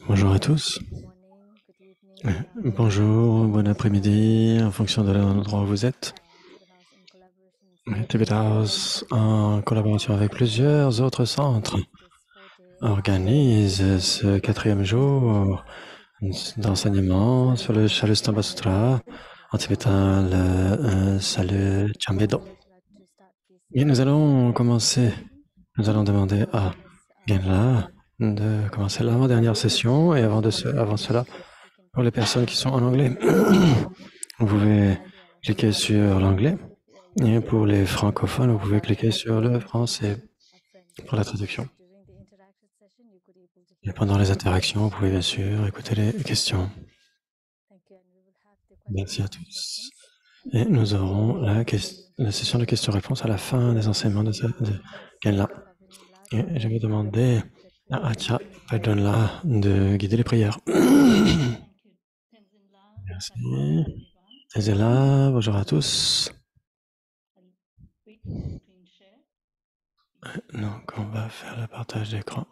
Bonjour à tous. Bonjour, bon après-midi, en fonction de l'endroit où vous êtes. Tibet House, en collaboration avec plusieurs autres centres, organise ce 4e jour d'enseignement sur le Shalustamba Sutra en tibétain, le Salut Chambedo. Et nous allons demander à Genla de commencer l'avant-dernière session, et avant cela, pour les personnes qui sont en anglais, vous pouvez cliquer sur l'anglais, et pour les francophones, vous pouvez cliquer sur le français pour la traduction. Et pendant les interactions, vous pouvez bien sûr écouter les questions. Merci à tous. Et nous aurons la session de questions-réponses à la fin des enseignements de Genla. Et je vais demander à Acha Padonla de guider les prières. Merci. Tenzela, bonjour à tous. Donc, on va faire le partage d'écran.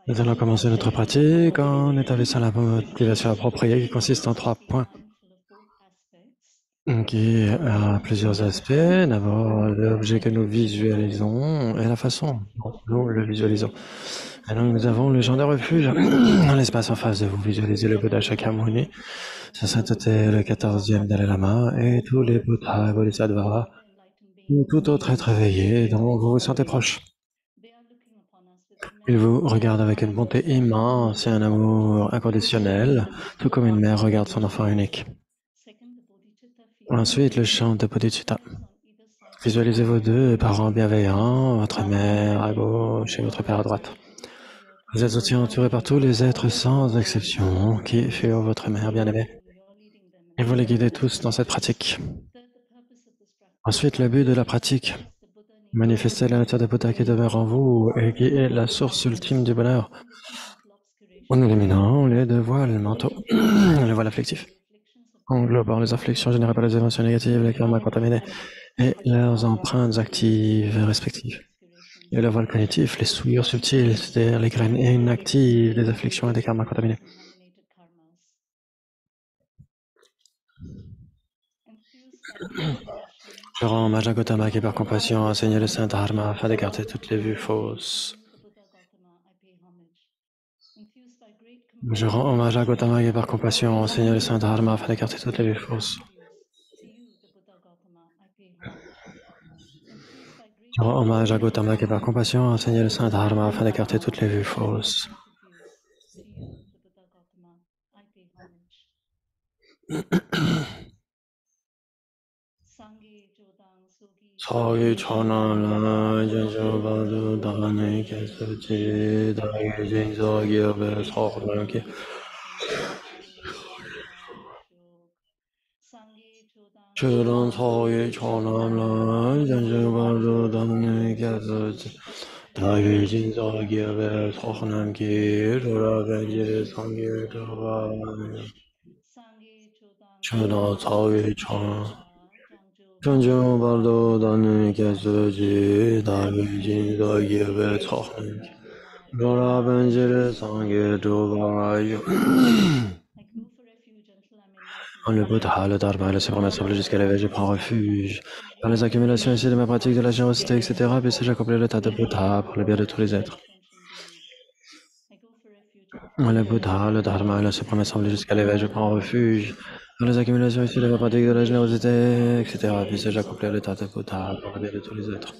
Nous allons commencer notre pratique en établissant la motivation appropriée qui consiste en 3 points, qui a plusieurs aspects. D'abord, l'objet que nous visualisons et la façon dont nous le visualisons. Et donc, nous avons le genre de refuge dans l'espace en face de vous. Visualisez le Bouddha Shakyamuni, sa sainteté, le 14e Dalai Lama, et tous les Bouddhas et Bodhisattvas, ou tout autre être éveillé dont vous vous sentez proche. Ils vous regardent avec une bonté immense et un amour inconditionnel, tout comme une mère regarde son enfant unique. Ensuite, le chant de Bodhicitta. Visualisez vos deux parents bienveillants, votre mère à gauche et votre père à droite. Vous êtes aussi entouré par tous les êtres sans exception qui furent votre mère bien-aimée. Et vous les guidez tous dans cette pratique. Ensuite, le but de la pratique, manifester la nature de Bouddha qui demeure en vous et qui est la source ultime du bonheur, en éliminant les deux voiles mentaux, les voiles afflictifs, englobant les afflictions générées par les émotions négatives, les karmas contaminés et leurs empreintes actives respectives. Et le voile cognitif, les souillures subtiles, c'est-à-dire les graines inactives des afflictions et des karmas contaminés. Je rends hommage à Gautama qui, par compassion, a enseigné le Saint Dharma afin d'écarter toutes les vues fausses. Je rends hommage à Gautama qui, par compassion, a enseigné le Saint Dharma afin d'écarter toutes les vues fausses. Je rends hommage à Gautama qui, par compassion, a enseigné le Saint Dharma afin d'écarter toutes les vues fausses. Sagi Chanala Janjabadu Dane Kesuchi Dagi Jinzagi Abe Sohranki Churan Sagi Chanala Janjabadu Dane Kesuchi Dagi Jinzagi Abe Sohranki Rura Benji Sangi Dhavani Churan Sagi Chanala Janjum Bardo Dane Kesuchi Dagi Jinzagi Abe Sohranki Rura Benji Sangi Dhavani. En le Bouddha, le Dharma et le Suprême Assemblée jusqu'à l'éveil, je prends refuge. Par les accumulations ici de ma pratique de la générosité, etc., puisse-je accomplir l'état de Bouddha pour le bien de tous les êtres. En le Bouddha, le Dharma et la Suprême Assemblée jusqu'à l'éveil, je prends refuge. Par les accumulations ici de ma pratique de la générosité, etc., puisse-je accomplir l'état de Bouddha pour le bien de tous les êtres.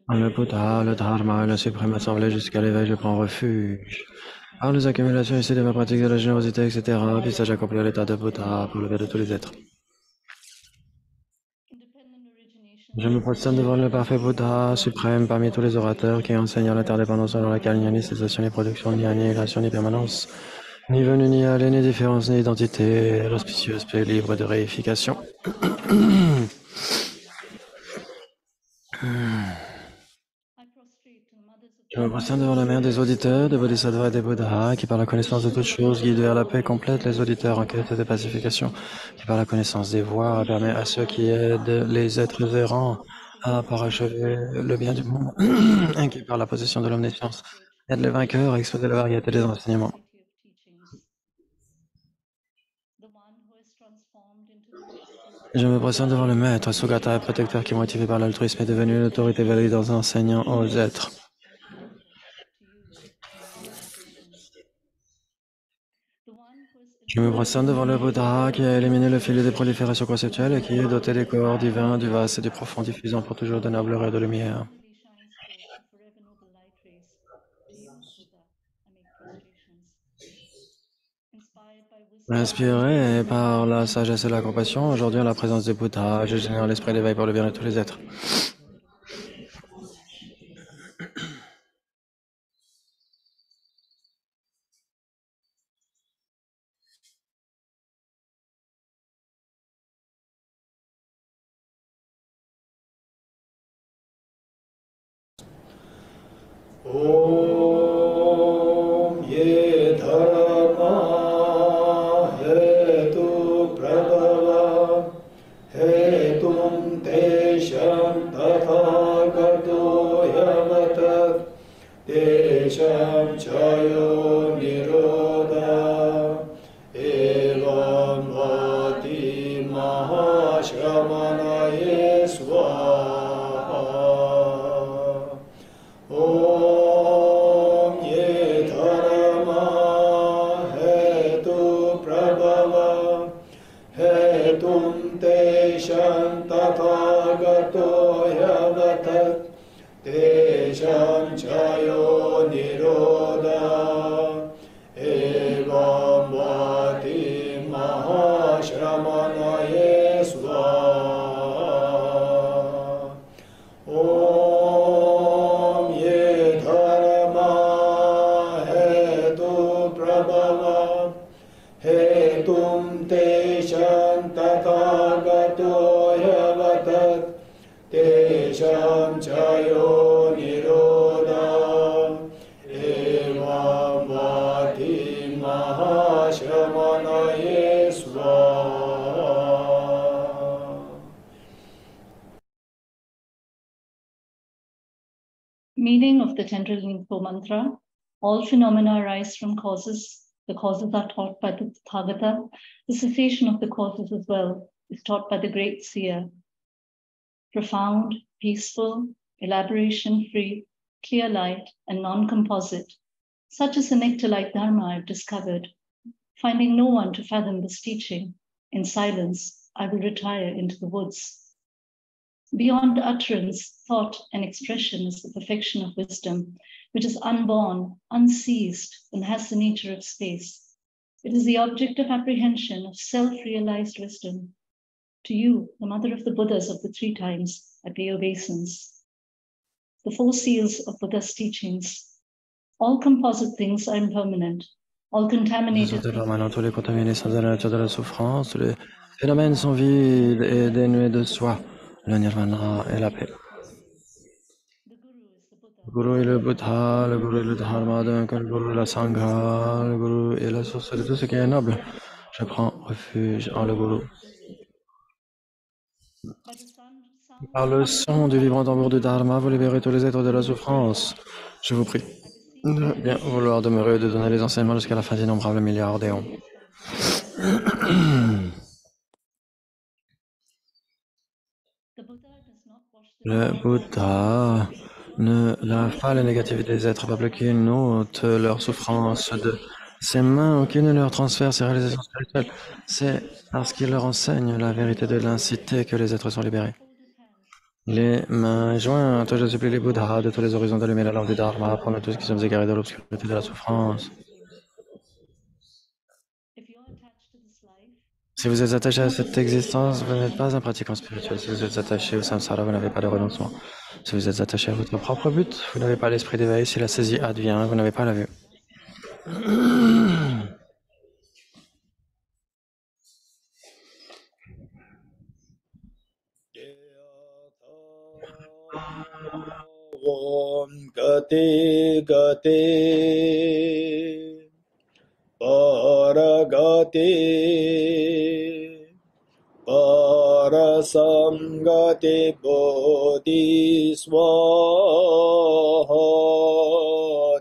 En le Bouddha, le Dharma et la Suprême Assemblée jusqu'à l'éveil, je prends refuge. Par les accumulations ici de ma pratique de la générosité, etc., puisse-je accomplir l'état de Bouddha pour le bien de tous les êtres. Je me prosterne devant le parfait Bouddha suprême parmi tous les orateurs qui enseignent l'interdépendance dans laquelle il n'y a ni cessation, ni production, ni annihilation, ni permanence, ni venue, ni aller, ni différence, ni identité, l'auspicieuse paix libre de réification. Je me prosterne devant la mer des auditeurs, des bodhisattvas et des Bouddhas, qui par la connaissance de toutes choses guident vers la paix complète les auditeurs en quête de pacification, qui par la connaissance des voies permet à ceux qui aident les êtres errants à parachever le bien du monde, et qui par la possession de l'omniscience aide les vainqueurs à exposer la variété des enseignements. Je me prosterne devant le maître, Sugata, protecteur qui, motivé par l'altruisme, est devenu une autorité valide dans enseignant aux êtres. Je me prosterne devant le Bouddha qui a éliminé le filet des proliférations conceptuelles et qui est doté des corps divins, du vaste et du profond, diffusant pour toujours de nobles raies de lumière. Inspiré par la sagesse et la compassion, aujourd'hui en la présence du Bouddha, je génère l'esprit d'éveil pour le bien de tous les êtres. Om ye dharma hetu prabhava hetum tesham tathagato yavatat tesham chayo nirodha evam vati mahashramanaye swaha. Om ye dharma hetu prabhava hetum tesham tathagato yavatat tesham chayo nirodha evam vati mahashramanaye swaha. Om ye dharma hetu prabhava hetum tesham tathagato yavatat tesham chayo nirodha evam vati mahashramanaye swaha. Meaning of the 10 trillion mantra: all phenomena arise from causes. The causes are taught by the Tathagata. The cessation of the causes as well is taught by the great seer. Profound, peaceful, elaboration-free, clear light, and non-composite. Such is the nectar-like Dharma I've discovered. Finding no one to fathom this teaching, in silence, I will retire into the woods. Beyond utterance, thought, and expression is the perfection of wisdom, which is unborn, unceased, and has the nature of space. It is the object of apprehension of self-realized wisdom. To you, the mother of the Buddhas of the 3 times, I pay obeisance. The 4 seals of Buddha's teachings. All composite things are impermanent. All contaminated Tous les contaminés sont de la nature de la souffrance, tous les phénomènes sont vides et dénués de soi. Le nirvana est la paix. Le Guru est le Bouddha, le Guru est le Dharma, le Guru est la Sangha, le Guru est la source de tout ce qui est noble. Je prends refuge en le Guru. Par le son du vibrant tambour du Dharma, vous libérez tous les êtres de la souffrance. Je vous prie de bien vouloir demeurer et de donner les enseignements jusqu'à la fin d'innombrables milliards d'éons. Le Bouddha ne lave pas la négativité des êtres peuples qui notent leur souffrance de ses mains ou qui ne leur transfère ses réalisations spirituelles. C'est parce qu'il leur enseigne la vérité de l'incité que les êtres sont libérés. Les mains jointes, je supplie les Bouddhas de tous les horizons d'allumer la lampe du Dharma pour nous tous qui sommes égarés de l'obscurité de la souffrance. Si vous êtes attaché à cette existence, vous n'êtes pas un pratiquant spirituel. Si vous êtes attaché au samsara, vous n'avez pas de renoncement. Si vous êtes attaché à votre propre but, vous n'avez pas l'esprit d'éveil. Si la saisie advient, vous n'avez pas la vue. Om Gati Gati Paragati Parasamgati Bodhi Swaha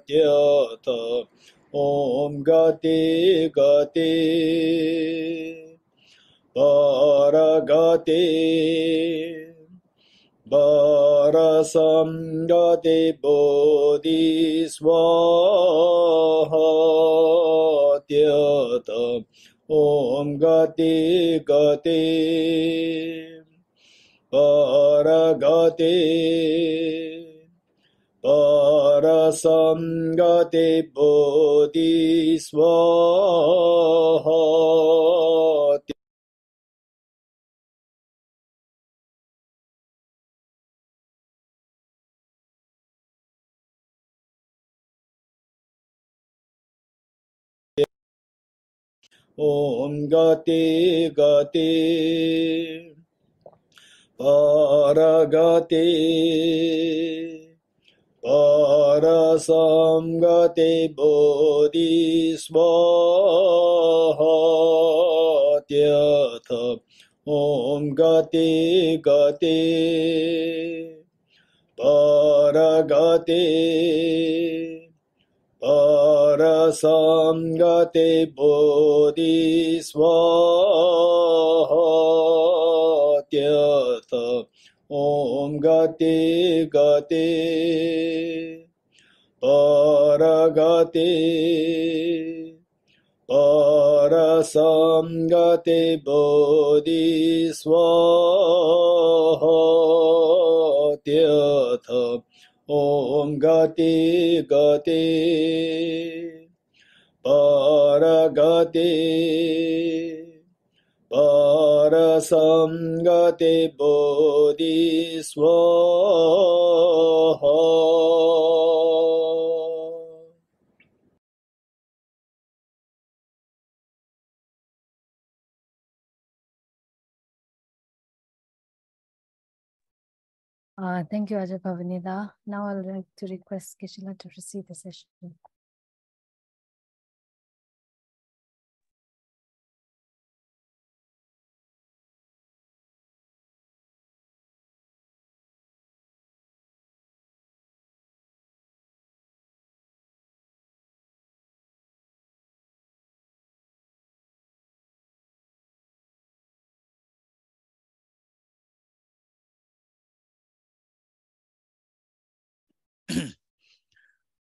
Tyata Om Gati Gati Paragati Parasamgati Bodhi Swaha Tyata Om Gati Gati Paragati Parasamgati Bodhi Swaha Om Gati Gati Paragati Parasamgati Bodhi Swaha Tyatha Om Gati Gati Paragati Parasamgati Bodhi Swaha Tyatha Om Gati Gati Paragati Parasamgati Bodhi Swaha Tyatha Om Gati Gati Paragati Parasamgati Bodhi Swaha. Thank you, Ajay Pavanida. Now I'd like to request Kishila to proceed the session.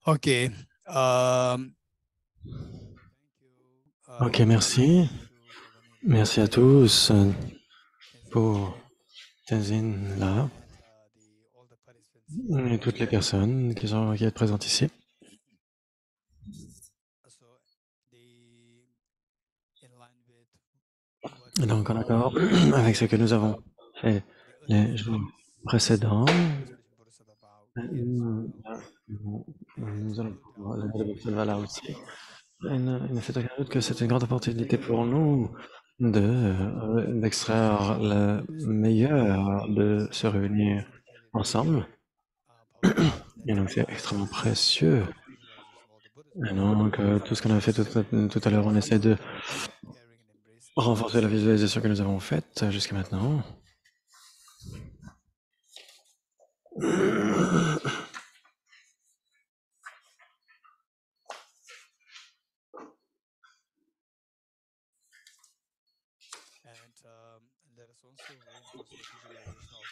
Ok. Ok, merci. Merci à tous pour Tenzin là et toutes les personnes qui sont présentes ici. Donc, en accord avec ce que nous avons fait les jours précédents, nous allons pouvoir là aussi. Il ne fait aucun doute que c'est une grande opportunité pour nous d'extraire le meilleur, de se réunir ensemble. Et donc, c'est extrêmement précieux. Et donc, tout ce qu'on a fait tout à l'heure, on essaie de renforcer la visualisation que nous avons faite jusqu'à maintenant.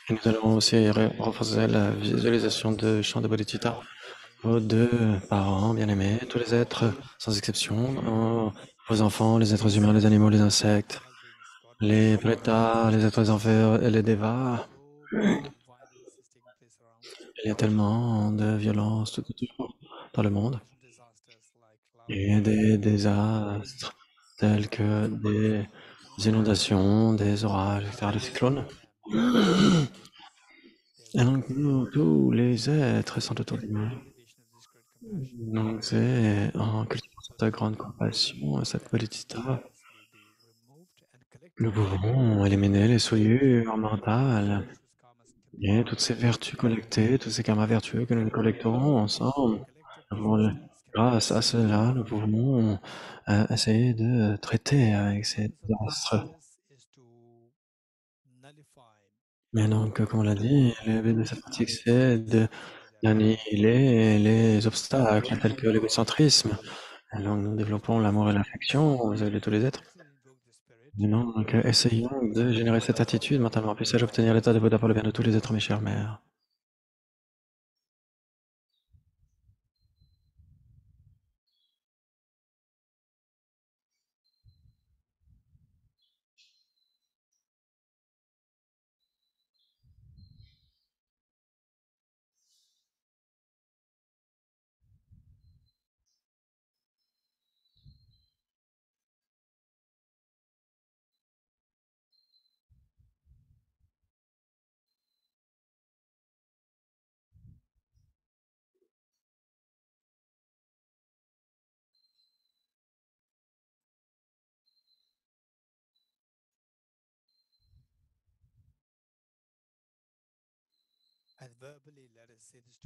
Et nous allons aussi renforcer la visualisation de chant de Bodhicitta aux deux parents bien-aimés, tous les êtres, sans exception, vos enfants, les êtres humains, les animaux, les insectes, les prétas, les êtres enfers et les devas. Il y a tellement de violence tout autour dans le monde. Et des désastres tels que des inondations, des orages, etc., des cyclones. Et donc, nous, tous les êtres sont autour de nous. Donc, c'est en cultivant cette grande compassion, cette bodhicitta, nous pouvons éliminer les souillures mentales Et toutes ces vertus collectées, tous ces karmas vertueux que nous collecterons ensemble, grâce à cela, nous pouvons essayer de traiter avec ces désastres. Mais donc, comme on l'a dit, le but de cette pratique, c'est d'annihiler les obstacles tels que l'égocentrisme. Et donc, nous développons l'amour et l'affection vis-à-vis de tous les êtres. Maintenant, donc, essayons de générer cette attitude mentalement. Puisse-je obtenir l'état de Bouddha pour le bien de tous les êtres, mes chères mères.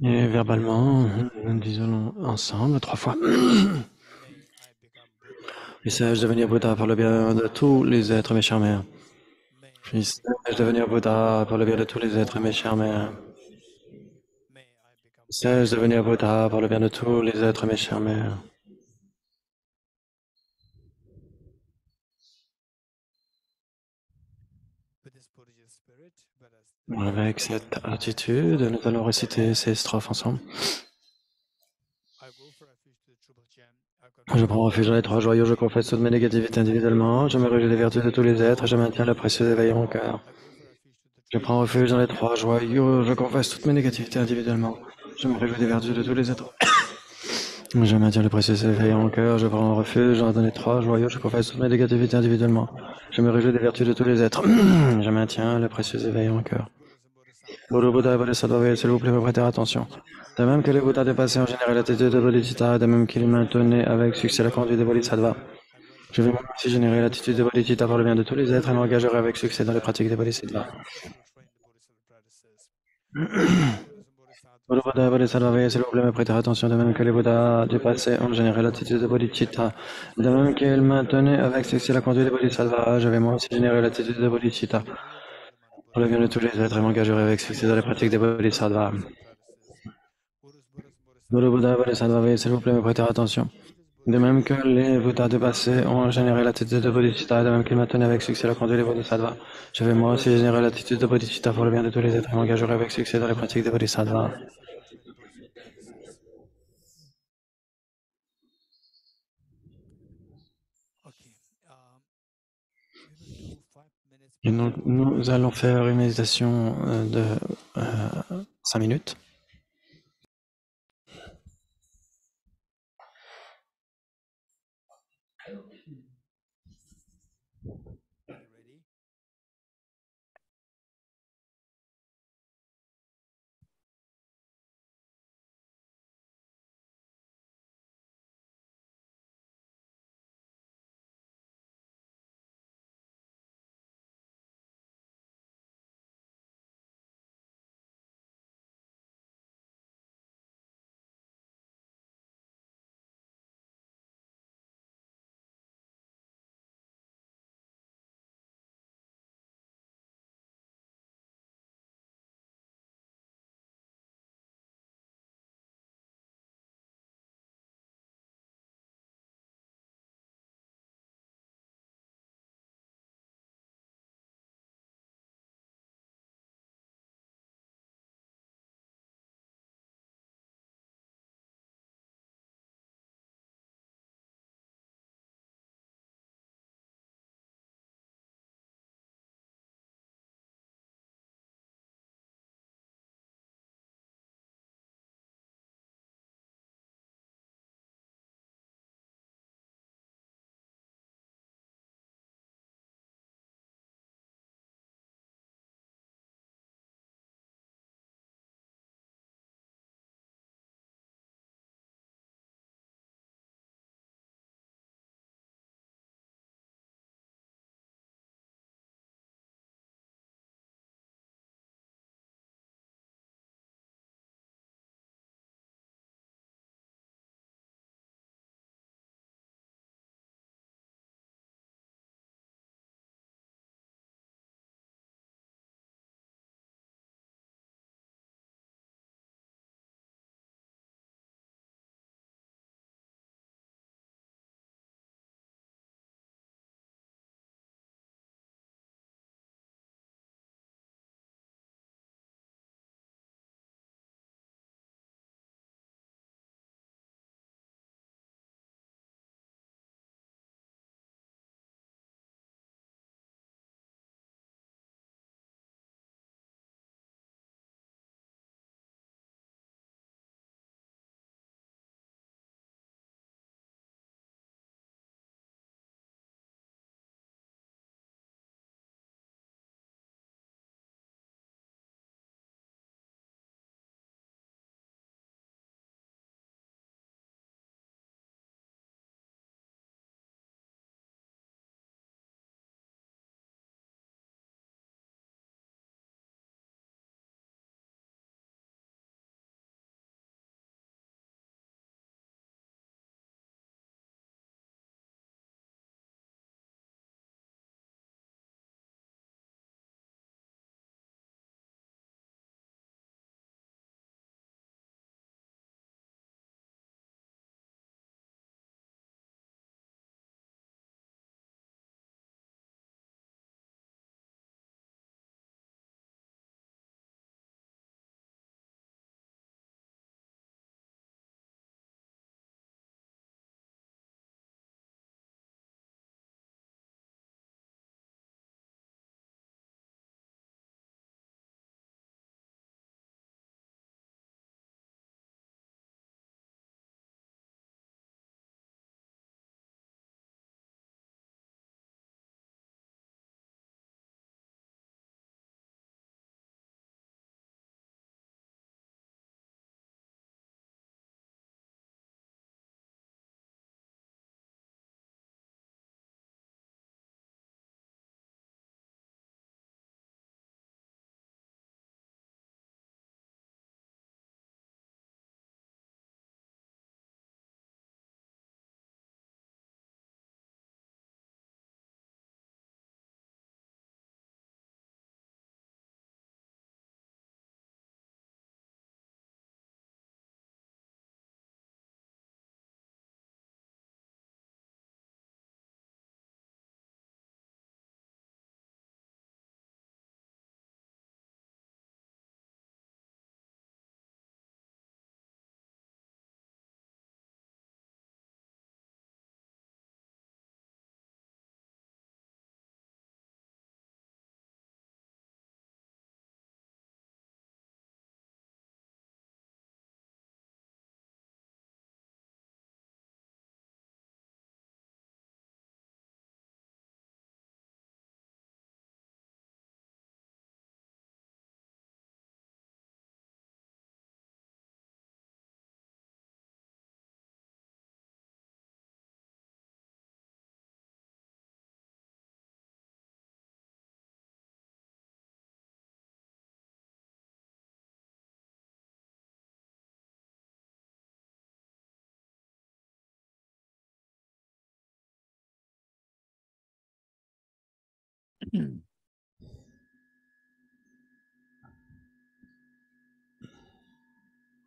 Et verbalement, nous disons ensemble 3 fois. Puisse-je devenir Bouddha pour le bien de tous les êtres, mes chères mères. Puisse-je devenir Bouddha pour le bien de tous les êtres, mes chères mères. Puisse-je devenir Bouddha pour le bien de tous les êtres, mes chères mères. Avec cette attitude, nous allons réciter ces strophes ensemble. Je prends refuge dans les 3 joyaux, je confesse toutes mes négativités individuellement, je me réjouis des vertus de tous les êtres, je maintiens le précieux éveil en mon cœur. Je prends refuge dans les 3 joyaux, je confesse toutes mes négativités individuellement, je me réjouis des vertus de tous les êtres. Je maintiens le précieux éveil en mon cœur, je prends refuge dans les 3 joyaux, je confesse toutes mes négativités individuellement, je me réjouis des vertus de tous les êtres. Je maintiens le précieux éveil en mon cœur. Guru Bouddha et Bodhisattva, s'il vous plaît, me prêter attention. De même que les Bouddhas dépassés ont généré l'attitude de Bodhicitta, de même qu'ils maintenaient avec succès la conduite de Bodhisattva, je vais moi aussi générer l'attitude de Bodhicitta pour le bien de tous les êtres et m'engagerai avec succès dans les pratiques des Bodhisattvas. Guru Bouddha et Bodhisattva, s'il vous plaît, me prêter attention. De même que les Bouddhas du passé ont généré l'attitude de Bodhicitta, de même qu'ils maintenaient avec succès la conduite des Bodhisattvas, je vais moi aussi générer l'attitude de Bodhicitta pour le bien de tous les êtres et m'engagerai avec succès dans les pratiques des Bodhisattvas. Guru Bouddha et Bodhisattva, s'il vous plaît, me prêter attention. De même que les Bouddhas du passé ont généré l'attitude de Bodhicitta, de même qu'ils maintenaient avec succès la conduite des Bodhisattvas, je vais moi aussi générer l'attitude de Bodhicitta pour le bien de tous les êtres et m'engagerai avec succès dans les pratiques des Bodhisattvas. Et donc, nous allons faire une méditation de 5 minutes.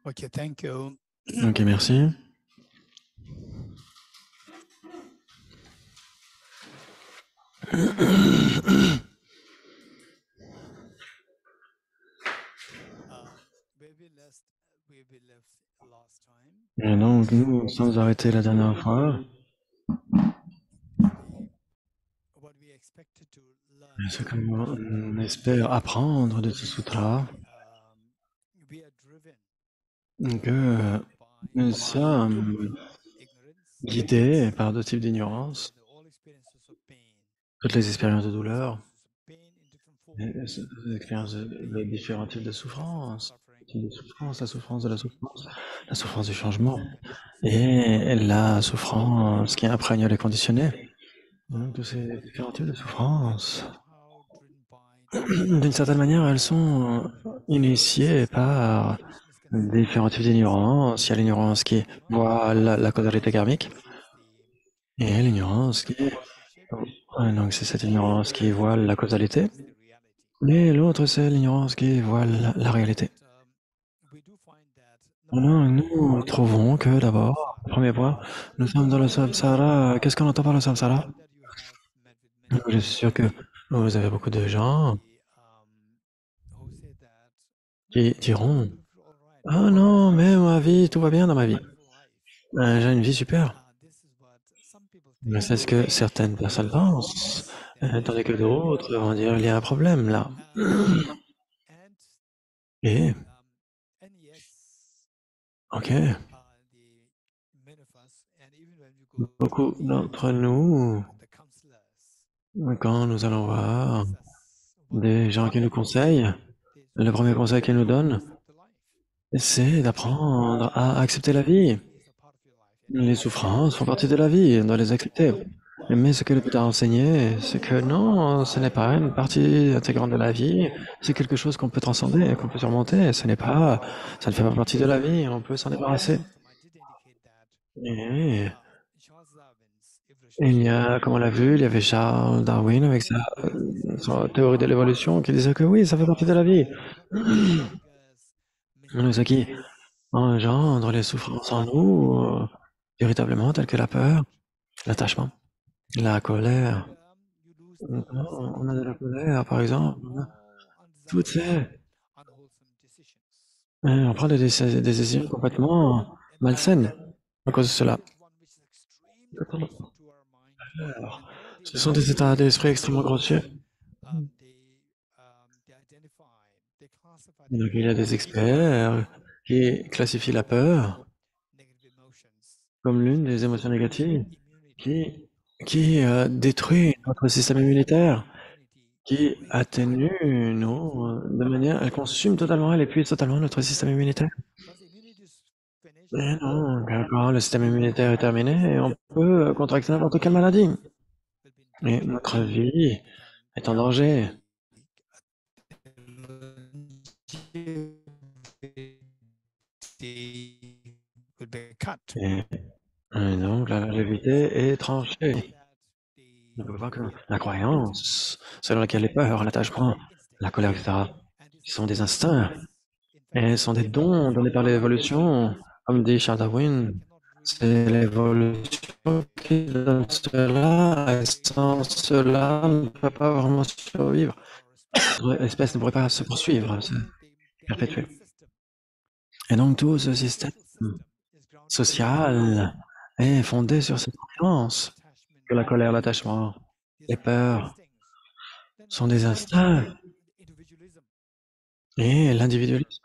Okay, thank you. Ok, merci. Where we left last time, Et donc, nous nous sommes arrêtés la dernière fois. what we expected to learn Ce qu'on espère apprendre de ce sutra, we are driven que by nous sommes ignorance, guidés par deux types d'ignorance, all experiences of pain, toutes les expériences de douleur, pain in different forms, les expériences de différents types de souffrance, la souffrance de la souffrance du changement, et la souffrance qui imprègne les conditionnés. Donc, tous ces différents types de souffrance, somehow driven by d'une certaine manière, elles sont initiées par différents types d'ignorance. Il y a l'ignorance qui voit la causalité karmique, et l'ignorance qui... donc c'est cette ignorance qui voit la causalité, et l'autre c'est l'ignorance qui voit la réalité. Alors, nous trouvons que d'abord, premier point, nous sommes dans le samsara. Qu'est-ce qu'on entend par le samsara? Je suis sûr que vous avez beaucoup de gens qui diront « Ah non, mais ma vie, tout va bien dans ma vie. J'ai une vie super. » Mais c'est ce que certaines personnes pensent, tandis que d'autres vont dire « Il y a un problème là. » Et, ok, beaucoup d'entre nous, quand nous allons voir des gens qui nous conseillent, le premier conseil qu'ils nous donnent, c'est d'apprendre à accepter la vie. Les souffrances font partie de la vie, on doit les accepter. Mais ce que le Bouddha a enseigné, c'est que non, ce n'est pas une partie intégrante de la vie, c'est quelque chose qu'on peut transcender, qu'on peut surmonter, ça ne fait pas partie de la vie, on peut s'en débarrasser. Et il y a, comme on l'a vu, il y avait Charles Darwin avec sa théorie de l'évolution qui disait que oui, ça fait partie de la vie. Ce qui engendre les souffrances en nous, véritablement, telles que la peur, l'attachement, la colère. On a de la colère, par exemple. Toutes ces... On prend des décisions complètement malsaines à cause de cela. Alors, ce sont des états d'esprit extrêmement grossiers. Donc, il y a des experts qui classifient la peur comme l'une des émotions négatives qui détruit notre système immunitaire, qui atténue de manière, elle consume totalement, elle épuise totalement notre système immunitaire. Et donc, quand le système immunitaire est terminé, on peut contracter n'importe quelle maladie. Et notre vie est en danger. Et donc, la longévité est tranchée. On ne peut pas que la croyance, selon laquelle les peurs, l'attachement, la colère, etc., sont des instincts et sont des dons donnés par l'évolution, comme dit Charles Darwin. C'est l'évolution qui donne cela, et sans cela, on ne peut pas vraiment survivre. L'espèce ne pourrait pas se poursuivre, se perpétuer. Et donc, tout ce système social est fondé sur cette croyance que la colère, l'attachement, les peurs sont des instincts. Et l'individualisme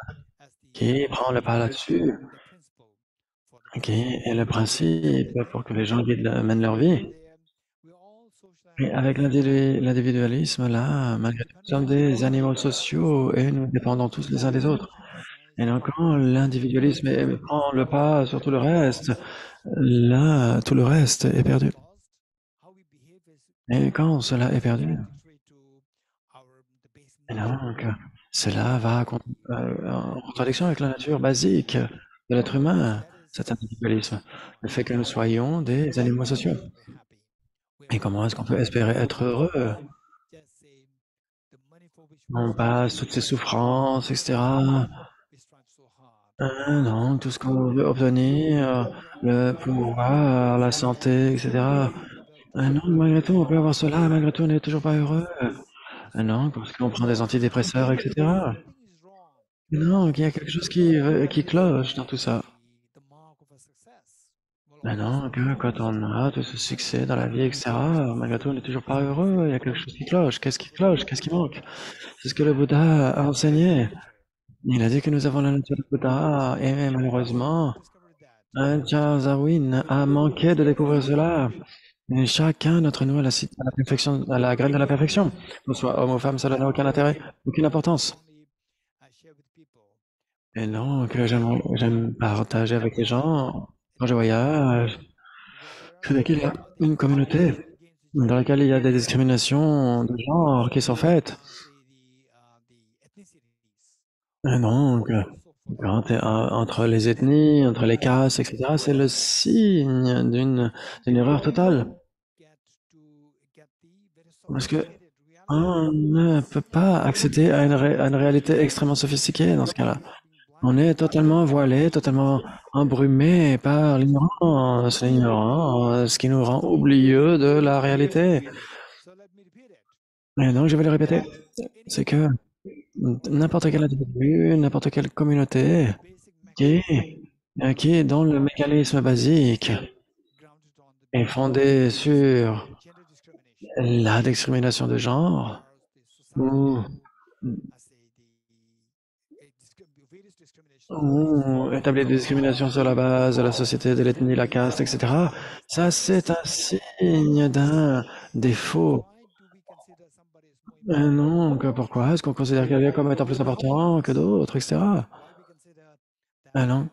qui prend le pas là-dessus, qui est le principe pour que les gens mènent leur vie. Et avec l'individualisme, là, malgré tout, nous sommes des animaux sociaux et nous dépendons tous les uns des autres. Et donc, quand l'individualisme prend le pas sur tout le reste, là, tout le reste est perdu. Et quand cela est perdu, et donc, cela va en contradiction avec la nature basique de l'être humain, cet individualisme, le fait que nous soyons des animaux sociaux. Et comment est-ce qu'on peut espérer être heureux on passe toutes ces souffrances, etc. Donc, tout ce qu'on veut obtenir, le pouvoir, la santé, etc. Non, malgré tout, on peut avoir cela, malgré tout, on n'est toujours pas heureux. Non, parce qu'on prend des antidépresseurs, etc. Non, il y a quelque chose qui cloche dans tout ça. Non, que quand on a tout ce succès dans la vie, etc., malgré tout, on n'est toujours pas heureux. Il y a quelque chose qui cloche. Qu'est-ce qui cloche? Qu'est-ce qui manque? C'est ce que le Bouddha a enseigné. Il a dit que nous avons la nature du Bouddha, et malheureusement, Charles Darwin a manqué de découvrir cela. Et chacun d'entre nous a la perfection, a la graine de la perfection. Qu'on soit homme ou femme, cela n'a aucun intérêt, aucune importance. Et donc, j'aime partager avec les gens, quand je voyage, que dès qu'il y a une communauté dans laquelle il y a des discriminations de genre qui sont faites, et donc, entre les ethnies, entre les castes, etc., c'est le signe d'une erreur totale. Parce que on ne peut pas accéder à une réalité extrêmement sophistiquée dans ce cas-là. On est totalement voilé, totalement embrumé par l'ignorance, ce qui nous rend oublieux de la réalité. Et donc, je vais le répéter, c'est que n'importe quel individu, n'importe quelle communauté dont le mécanisme basique est fondé sur la discrimination de genre ou établir des discriminations sur la base de la société, de l'ethnie, la caste, etc. Ça, c'est un signe d'un défaut. Donc, pourquoi est-ce qu'on considère quelqu'un comme étant plus important que d'autres, etc. Non.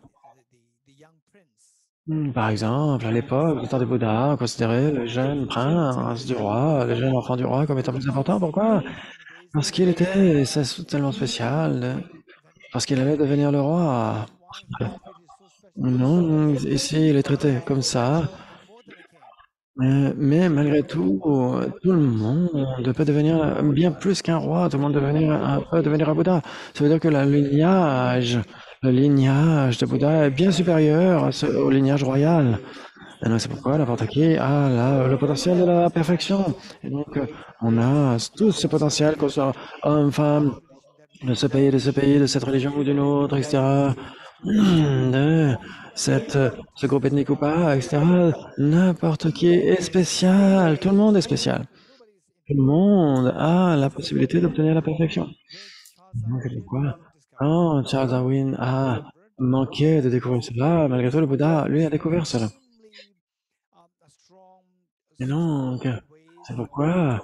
Par exemple, à l'époque du temps des Bouddhas, on considérait le jeune prince du roi, le jeune enfant du roi comme étant plus important. Pourquoi? Parce qu'il était tellement spécial, parce qu'il allait devenir le roi. Non, ici, il est traité comme ça. Mais malgré tout, tout le monde peut devenir bien plus qu'un roi, tout le monde peut devenir un Bouddha. Ça veut dire que le lignage de Bouddha est bien supérieur au lignage royal. Et donc c'est pourquoi n'importe qui a le potentiel de la perfection. Et donc on a tous ce potentiel, qu'on soit homme, femme, de ce pays, de cette religion ou d'une autre, etc. De ce groupe ethnique ou pas, etc. N'importe qui est spécial. Tout le monde est spécial. Tout le monde a la possibilité d'obtenir la perfection. Donc c'est pourquoi quand Charles Darwin a manqué de découvrir cela, malgré tout le Bouddha, lui, a découvert cela. Et donc, c'est pourquoi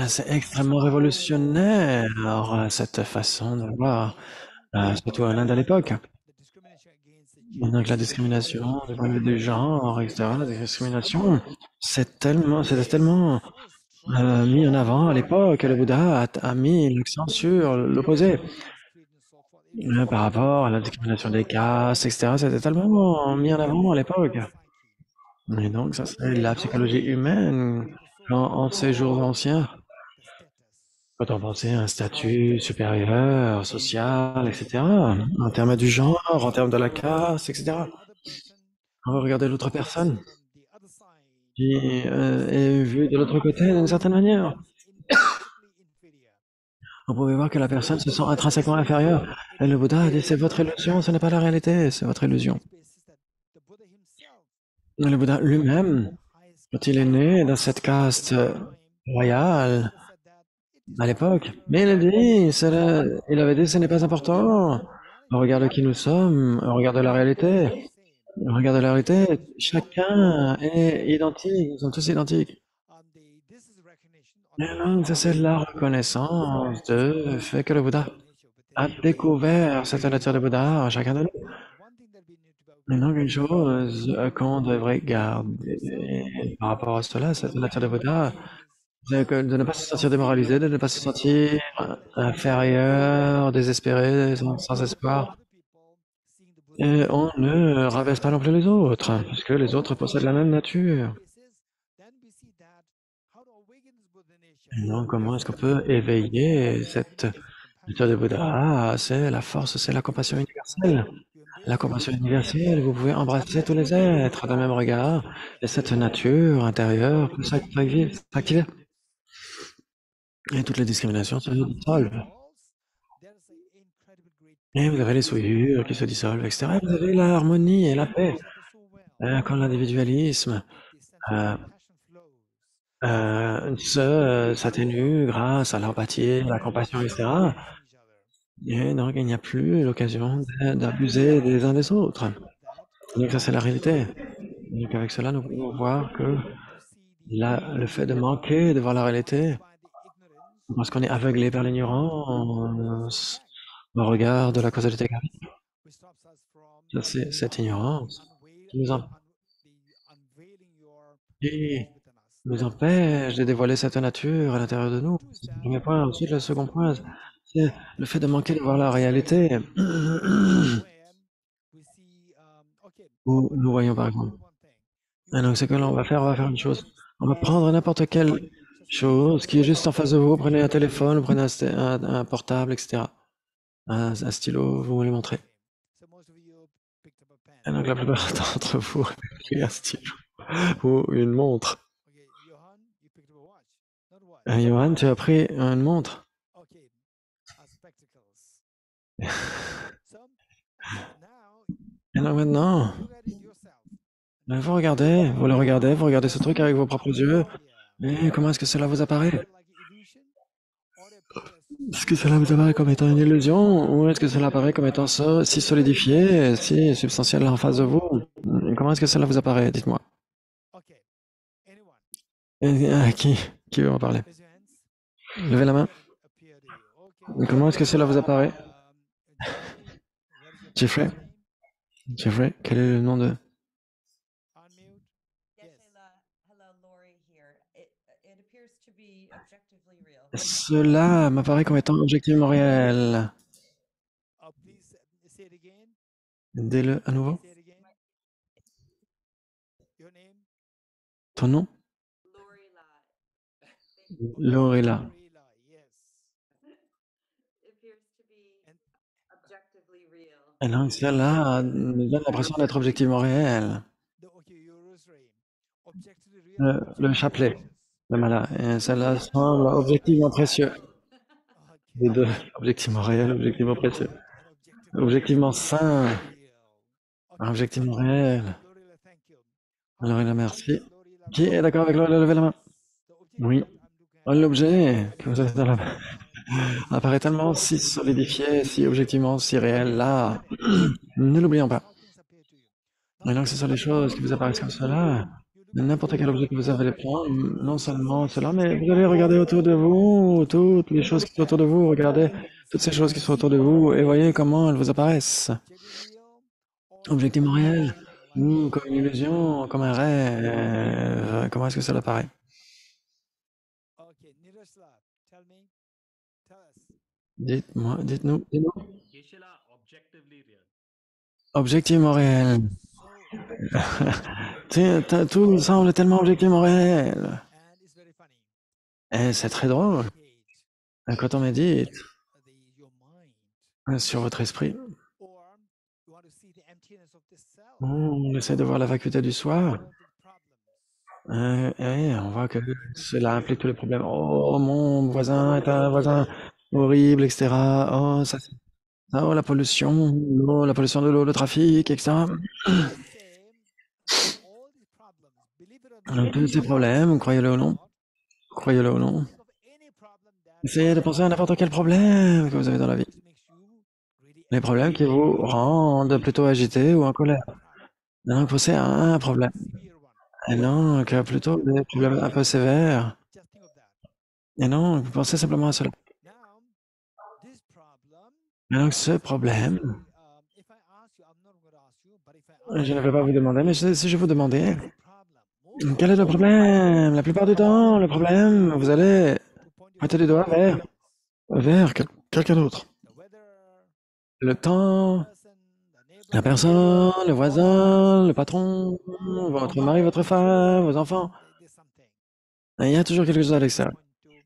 c'est extrêmement révolutionnaire, cette façon de voir, surtout en Inde à l'époque. Donc la discrimination, du point de vue du genre, etc., la discrimination, c'était tellement mis en avant à l'époque. Le Bouddha a mis l'accent sur l'opposé. Par rapport à la discrimination des castes, etc., c'était tellement mis en avant à l'époque. Et donc, ça c'est la psychologie humaine en ces jours anciens. Quand on pensait à un statut supérieur, social, etc., en termes du genre, en termes de la caste, etc., on va regarder l'autre personne qui est vue de l'autre côté d'une certaine manière. Vous pouvez voir que la personne se sent intrinsèquement inférieure. Et le Bouddha a dit, c'est votre illusion, ce n'est pas la réalité, c'est votre illusion. Le Bouddha lui-même, quand il est né dans cette caste royale, à l'époque, mais il avait dit, ce n'est pas important. On regarde qui nous sommes, on regarde la réalité. On regarde la réalité, chacun est identique, nous sommes tous identiques. Et donc, ça c'est la reconnaissance du fait que le Bouddha a découvert cette nature de Bouddha en chacun de nous. Et donc, une chose qu'on devrait garder par rapport à cela, cette nature de Bouddha, c'est de ne pas se sentir démoralisé, de ne pas se sentir inférieur, désespéré, sans espoir. Et on ne rabaisse pas non plus les autres, parce que les autres possèdent la même nature. Et donc, comment est-ce qu'on peut éveiller cette nature de Bouddha? C'est la force, c'est la compassion universelle. La compassion universelle, vous pouvez embrasser tous les êtres d'un même regard, et cette nature intérieure peut s'activer. Et toutes les discriminations se dissolvent. Et vous avez les souillures qui se dissolvent, etc. Et vous avez l'harmonie et la paix. Quand l'individualisme s'atténue grâce à l'empathie, la compassion, etc. Et donc, il n'y a plus l'occasion d'abuser des uns des autres. Donc, ça, c'est la réalité. Donc, avec cela, nous pouvons voir que le fait de manquer de voir la réalité, parce qu'on est aveuglé par l'ignorance, au regard de la causalité karmique, ça, c'est cette ignorance qui nous empêche de dévoiler cette nature à l'intérieur de nous. C'est le premier point. Ensuite, le second point, c'est le fait de manquer de voir la réalité. Où nous voyons par exemple. Et donc, c'est que là, on va faire une chose. On va prendre n'importe quelle chose qui est juste en face de vous. Prenez un téléphone, prenez un portable, etc. Un stylo, vous me le montrez. Et donc, la plupart d'entre vous ont pris un stylo ou une montre. Johan, tu as pris une montre. Et donc maintenant, vous regardez ce truc avec vos propres yeux. Et comment est-ce que cela vous apparaît? Est-ce que cela vous apparaît comme étant une illusion ou est-ce que cela apparaît comme étant si solidifié, si substantiel en face de vous? Comment est-ce que cela vous apparaît? Dites-moi. Qui veut en parler? Levez la main. Comment est-ce que cela vous apparaît? Jeffrey, quel est le nom de... Cela m'apparaît comme étant objectivement réel. Dis-le à nouveau. Ton nom? Lorela. Et donc cela nous donne l'impression d'être objectivement réel. Le chapelet, le mala, et cela semble objectivement précieux. Les deux, objectivement réel, objectivement précieux. Objectivement sain, objectivement réel. Lorela, merci. Qui est d'accord avec Lorela? Levez la main. Oui. L'objet que vous avez dans la main apparaît tellement si solidifié, si objectivement, si réel, là. Ne l'oublions pas. Et donc, ce sont les choses qui vous apparaissent comme cela. N'importe quel objet que vous allez prendre, non seulement cela, mais vous allez regarder autour de vous, toutes les choses qui sont autour de vous, regardez toutes ces choses qui sont autour de vous et voyez comment elles vous apparaissent. Objectivement réel, ou comme une illusion, comme un rêve, comment est-ce que cela apparaît? Dites-nous. Objectivement réel. Tout semble tellement objectivement réel. Et c'est très drôle. Quand on médite sur votre esprit, on essaie de voir la vacuité du soi. Et on voit que cela implique tous les problèmes. Oh, mon voisin est un voisin horrible, etc. Oh, oh, la pollution de l'eau, le trafic, etc. Donc, tous ces problèmes, croyez-le ou non, essayez de penser à n'importe quel problème que vous avez dans la vie. Les problèmes qui vous rendent plutôt agité ou en colère. Donc, pensez à un problème. Et non, plutôt des problèmes un peu sévères. Et non, vous pensez simplement à cela. Et donc, ce problème, je ne vais pas vous demander, mais si je vous demandais, quel est le problème? La plupart du temps, le problème, vous allez pointer du doigt vers quelqu'un d'autre. Le temps, la personne, le voisin, le patron, votre mari, votre femme, vos enfants. Il y a toujours quelque chose à l'extérieur.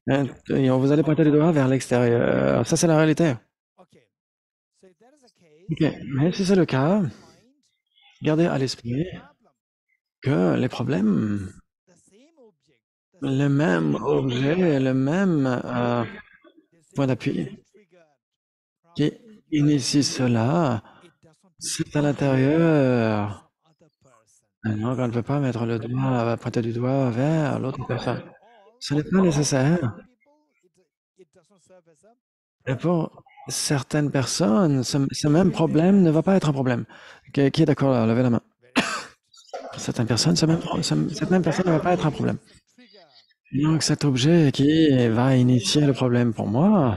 Et vous allez pointer les doigts vers l'extérieur. Ça, c'est la réalité. Okay. So if that is the case, Ok, mais si c'est le cas, mind, gardez à l'esprit problem, que les problèmes, the same object, the le same même trigger, objet, le même the point same d'appui trigger qui problem in the initie mind, cela, it does not c'est à belong l'intérieur. to some other person. Donc, on ne peut pas mettre le doigt, pointer du doigt vers l'autre personne. Or Ce n'est pas nécessaire. some people, it does not serve as a Et problem. pour certaines personnes, ce même problème ne va pas être un problème. Qui est d'accord là? Levez la main. Very good. Pour certaines personnes, cette même personne ne va pas être un problème. Trigger, Donc cet objet qui va initier le problème pour moi,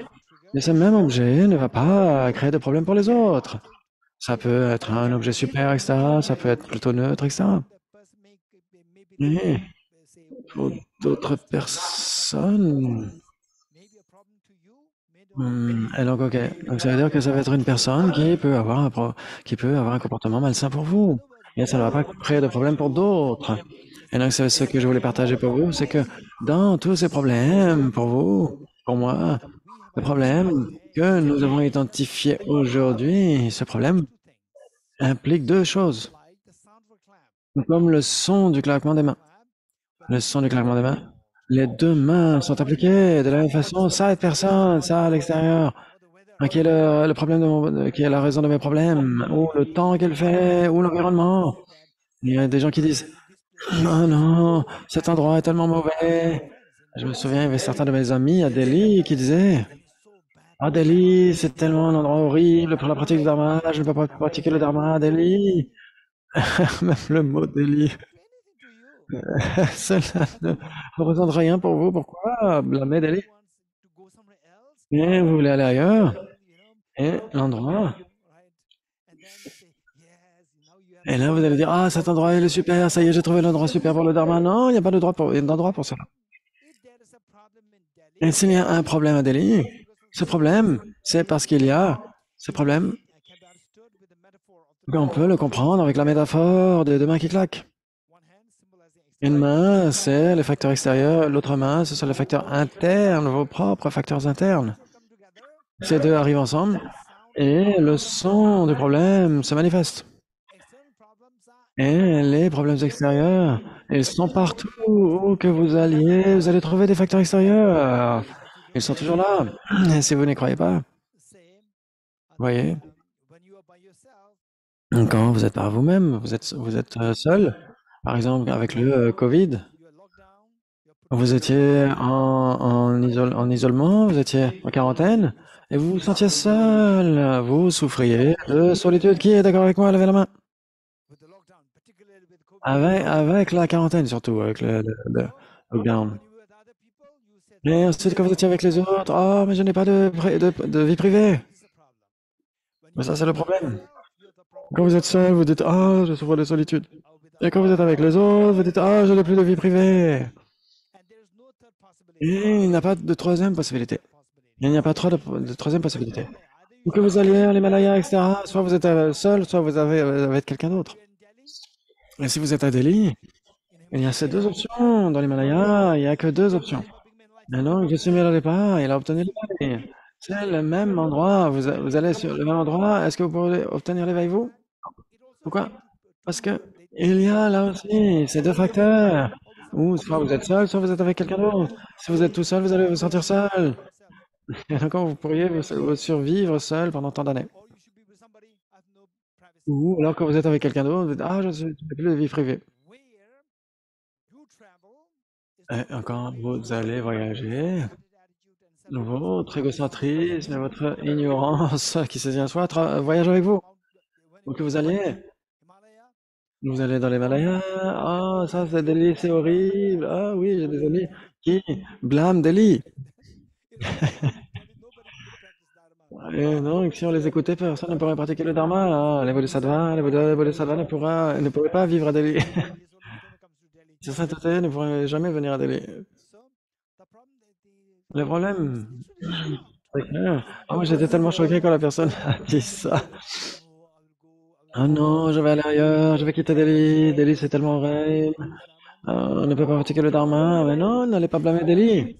mais ce même objet ne va pas créer de problème pour les autres. Ça peut être un objet super, etc. Ça peut être plutôt neutre, etc. the person maybe Et say pour okay, d'autres personnes, maybe a problem to you, maybe et donc, ok. Donc ça veut dire que ça va être une personne qui peut avoir qui peut avoir un comportement malsain pour vous. Et ça ne va pas créer de problème pour d'autres. Et donc, c'est ce que je voulais partager pour vous, c'est que dans tous ces problèmes, pour vous, pour moi, we have le problème que nous avons identifié aujourd'hui, ce problème two things implique deux choses. like the sound of a clap. Comme le son du claquement des mains. Le son du claquement des mains. Les deux mains sont appliquées de la même façon. Ça, cette personne, ça à l'extérieur. Qui est le problème qui est la raison de mes problèmes, ou le temps qu'elle fait, ou l'environnement. Il y a des gens qui disent, oh non, cet endroit est tellement mauvais. Je me souviens, il y avait certains de mes amis à Delhi qui disaient, ah Delhi, c'est tellement un endroit horrible pour la pratique du dharma, je ne peux pas pratiquer le dharma à Delhi. Même le mot Delhi, cela ne représente rien pour vous. Pourquoi blâmer Delhi? Et vous voulez aller ailleurs, et l'endroit. Et là, vous allez dire, ah, cet endroit, il est super, ça y est, j'ai trouvé l'endroit super pour le dharma. Non, il n'y a pas d'endroit pour cela. Et s'il y a un problème à Delhi, ce problème, c'est parce qu'il y a ce problème qu'on peut le comprendre avec la métaphore des deux mains qui claquent. Une main, c'est les facteurs extérieurs, l'autre main, ce sont les facteurs internes, vos propres facteurs internes. Ces deux arrivent ensemble et le son du problème se manifeste. Et les problèmes extérieurs, ils sont partout. Où que vous alliez, vous allez trouver des facteurs extérieurs. Ils sont toujours là. Et si vous n'y croyez pas, voyez, quand vous êtes par vous-même, vous êtes seul, par exemple avec le Covid, vous étiez en isolement, vous étiez en quarantaine, et vous vous sentiez seul, vous souffriez de solitude. Qui est d'accord avec moi? Levez la main. Avec la quarantaine surtout, avec le lockdown. Et ensuite, quand vous étiez avec les autres, oh, mais je n'ai pas de vie privée. Mais ça, c'est le problème. Quand vous êtes seul, vous dites, ah, je souffre de solitude. Et quand vous êtes avec les autres, vous dites, ah, je n'ai plus de vie privée. Et il n'y a pas de troisième possibilité. Il n'y a pas de troisième possibilité. Ou que vous alliez à l'Himalaya, etc., soit vous êtes seul, soit vous avez avec quelqu'un d'autre. Et si vous êtes à Delhi, il y a ces deux options. Dans l'Himalaya, il n'y a que deux options. Maintenant, je suis mis au départ, il a obtenu l'éveil. C'est le même endroit. Vous allez sur le même endroit. Est-ce que vous pourrez obtenir l'éveil, vous? Pourquoi? Parce que il y a là aussi ces deux facteurs. Ou soit vous êtes seul, soit vous êtes avec quelqu'un d'autre. Si vous êtes tout seul, vous allez vous sentir seul. Et encore, vous pourriez vous survivre seul pendant tant d'années. Ou alors que vous êtes avec quelqu'un d'autre, vous dites, ah, je n'ai plus de vie privée. Et encore, vous allez voyager. Votre égocentrisme et votre ignorance qui se tient soi voyage avec vous. Où que vous allez dans les Himalayas. Ah, ça c'est Delhi, c'est horrible. Ah oui, j'ai des amis qui blâment Delhi. Et donc, si on les écoutait, personne ne pourrait pratiquer le dharma. Les bodhisattvas ne pourraient pas vivre à Delhi. Ces saintetés ne pourraient jamais venir à Delhi. Le problème, c'est que moi j'étais tellement choqué quand la personne a dit ça. Ah non, je vais aller ailleurs, je vais quitter Delhi. Delhi c'est tellement horrible. On ne peut pas pratiquer le dharma. Mais non, n'allez pas blâmer Delhi.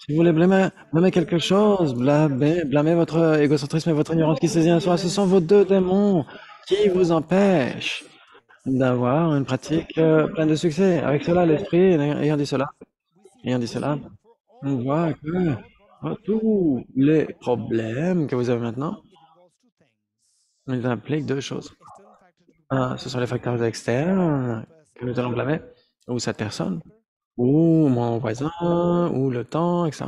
Si vous voulez blâmer quelque chose, blâmez votre égocentrisme et votre ignorance qui saisit un soi. Ce sont vos deux démons qui vous empêchent d'avoir une pratique pleine de succès. Avec cela, l'esprit, ayant dit cela, on voit que tous les problèmes que vous avez maintenant, ils impliquent deux choses. Un, ce sont les facteurs externes que nous allons blâmer, ou cette personne, ou mon voisin, ou le temps, etc.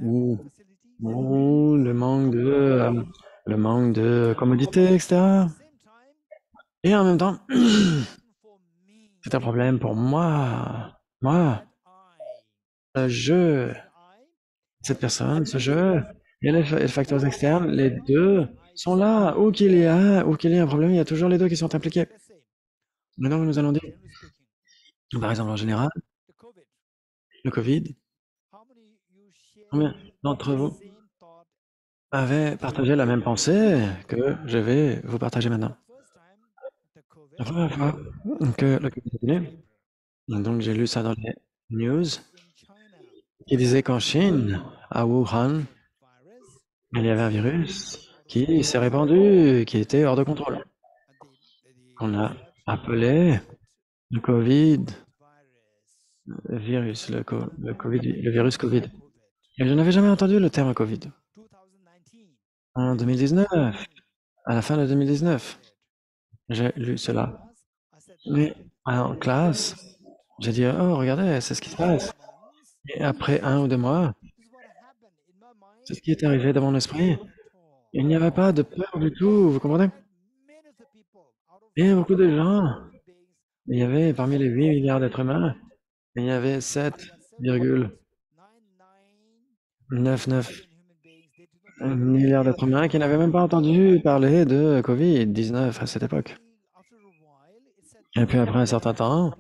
Ou le manque de commodité, etc. Et en même temps, c'est un problème pour moi. Le jeu, cette personne, ce jeu, et les facteurs externes, les deux sont là. Où qu'il y ait un problème, il y a toujours les deux qui sont impliqués. Maintenant, nous allons dire, par exemple, en général, le Covid, combien d'entre vous avaient partagé la même pensée que je vais vous partager maintenant? La première fois que le Covid est venu, donc j'ai lu ça dans les news, qui disait qu'en Chine, à Wuhan, il y avait un virus qui s'est répandu, qui était hors de contrôle, qu'on a appelé le Covid virus, le virus Covid. Et je n'avais jamais entendu le terme Covid. En 2019, à la fin de 2019, j'ai lu cela. Mais en classe, j'ai dit, oh, regardez, c'est ce qui se passe. Et après 1 ou 2 mois, c'est ce qui est arrivé dans mon esprit. Il n'y avait pas de peur du tout, vous comprenez? Et beaucoup de gens, il y avait parmi les 8 milliards d'êtres humains, il y avait 7,99 milliards d'êtres humains qui n'avaient même pas entendu parler de Covid-19 à cette époque. Et puis après un certain temps,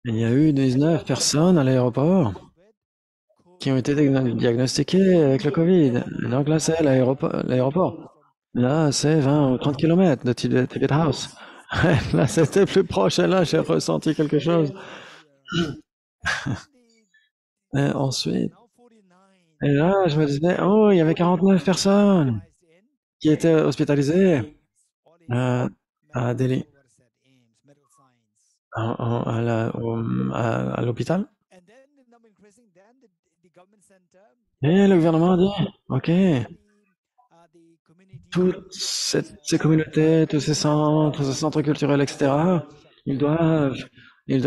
il y a eu 19 personnes à l'aéroport qui ont été diagnostiquées avec le Covid. Donc là, c'est l'aéroport. Là, c'est 20 ou 30 km de Tibet House. Là, c'était plus proche et là, j'ai ressenti quelque chose. Et ensuite, et là, je me disais, oh, il y avait 49 personnes qui étaient hospitalisées à Delhi, à l'hôpital. Et le gouvernement a dit, ok, toutes ces communautés, tous ces centres culturels, etc., ils doivent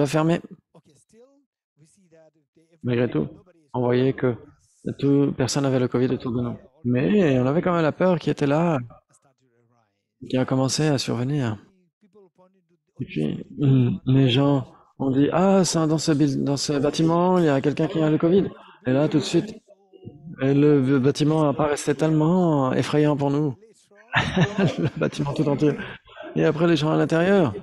fermer. Malgré tout, on voyait que personne n'avait le Covid autour de nous. Mais on avait quand même la peur qui était là, qui a commencé à survenir. Et puis, les gens ont dit, ah, dans ce bâtiment, il y a quelqu'un qui a le Covid. Et là, tout de suite, le bâtiment apparaissait tellement effrayant pour nous. Le bâtiment tout entier. Et après, les gens à l'intérieur,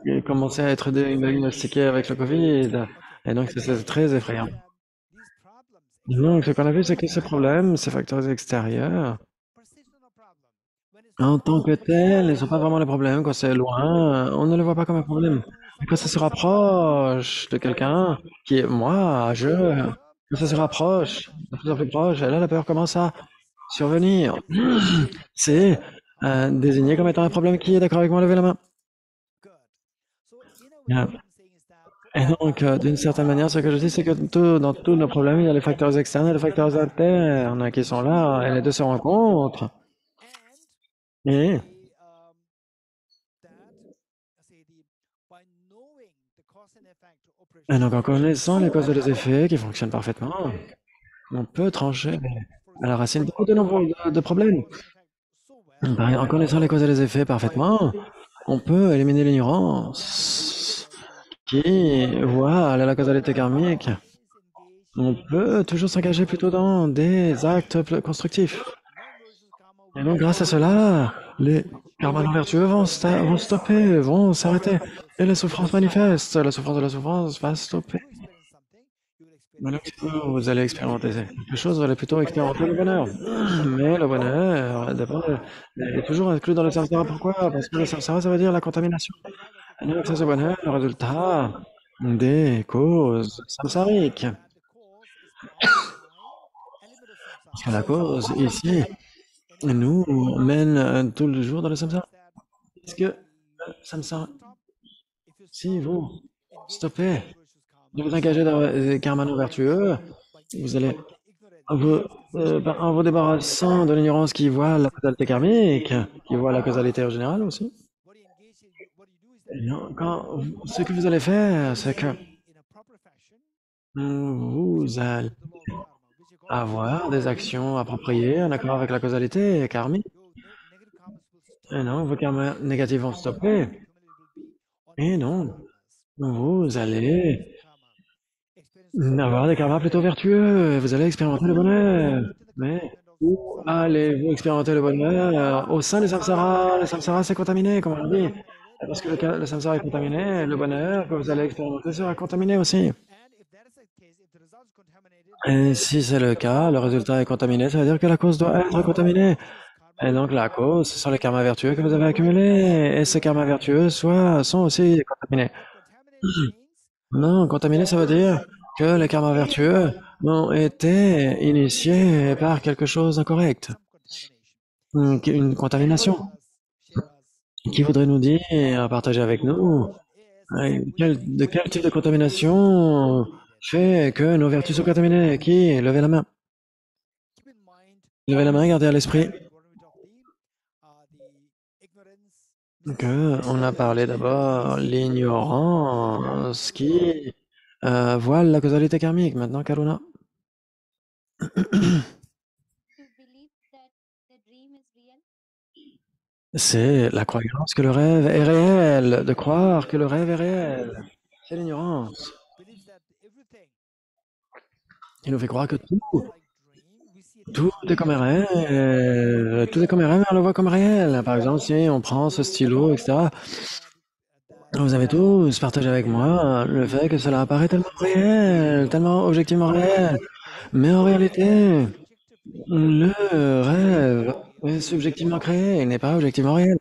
ils commençaient à être diagnostiqués avec le Covid. Et donc, c'est très effrayant. Donc, ce qu'on a vu, c'est que ces problèmes, ces facteurs extérieurs, en tant que tels, ils ne sont pas vraiment les problèmes. Quand c'est loin, on ne le voit pas comme un problème. Mais quand ça se rapproche de quelqu'un qui est moi, quand ça se rapproche, de plus en plus proche, et là, la peur commence à survenir. C'est désigné comme étant un problème. Qui est d'accord avec moi? Levez la main. Bien. Et donc, d'une certaine manière, ce que je dis, c'est que dans tous nos problèmes, il y a les facteurs externes et les facteurs internes qui sont là, et les deux se rencontrent. Et donc, en connaissant les causes et les effets qui fonctionnent parfaitement, on peut trancher à la racine beaucoup de problèmes. En connaissant les causes et les effets parfaitement, on peut éliminer l'ignorance qui voit la causalité karmique. On peut toujours s'engager plutôt dans des actes constructifs. Et donc, grâce à cela, les karmas non vertueux vont stopper, vont s'arrêter. Et les souffrances manifestes, la souffrance de la souffrance va stopper. Mais vous allez expérimenter quelque chose, vous allez plutôt expérimenter le bonheur. Mais le bonheur est toujours inclus dans le samsara. Pourquoi? Parce que le samsara, ça veut dire la contamination. Et donc, c'est ce bonheur, le résultat des causes samsariques. Parce que la cause, ici, nous mène tout le jour dans le samsara. Parce que samsara, si vous stoppez de vous engager dans les karmas non vertueux, vous allez en vous débarrassant de l'ignorance qui voit la causalité karmique, qui voit la causalité générale aussi. Non, ce que vous allez faire, c'est que vous allez avoir des actions appropriées en accord avec la causalité karmique. Et non, vos karmas négatifs vont stopper. Et non, vous allez avoir des karmas plutôt vertueux. Vous allez expérimenter le bonheur. Mais où allez-vous expérimenter le bonheur? Au sein des samsaras. Le samsara, c'est contaminé, comme on dit. Parce que le samsara est contaminé, le bonheur que vous allez expérimenter sera contaminé aussi. Et si c'est le cas, le résultat est contaminé, ça veut dire que la cause doit être contaminée. Et donc la cause, ce sont les karmas vertueux que vous avez accumulés. Et ces karmas vertueux sont aussi contaminés. Non, contaminé, ça veut dire que les karmas vertueux ont été initiés par quelque chose d'incorrect. Une contamination. Qui voudrait nous dire, partager avec nous, de quel type de contamination fait que nos vertus sont contaminées? Qui? Levez la main. Levez la main, gardez à l'esprit que on a parlé d'abord l'ignorance qui voile la causalité karmique. Maintenant, Karuna. C'est la croyance que le rêve est réel, de croire que le rêve est réel. C'est l'ignorance qui nous fait croire que tout est comme un rêve, tout est comme un rêve, mais on le voit comme réel. Par exemple, si on prend ce stylo, etc., vous avez tous partagé avec moi le fait que cela apparaît tellement réel, tellement objectivement réel. Mais en réalité, le rêve est subjectivement créé, il n'est pas objectivement réel.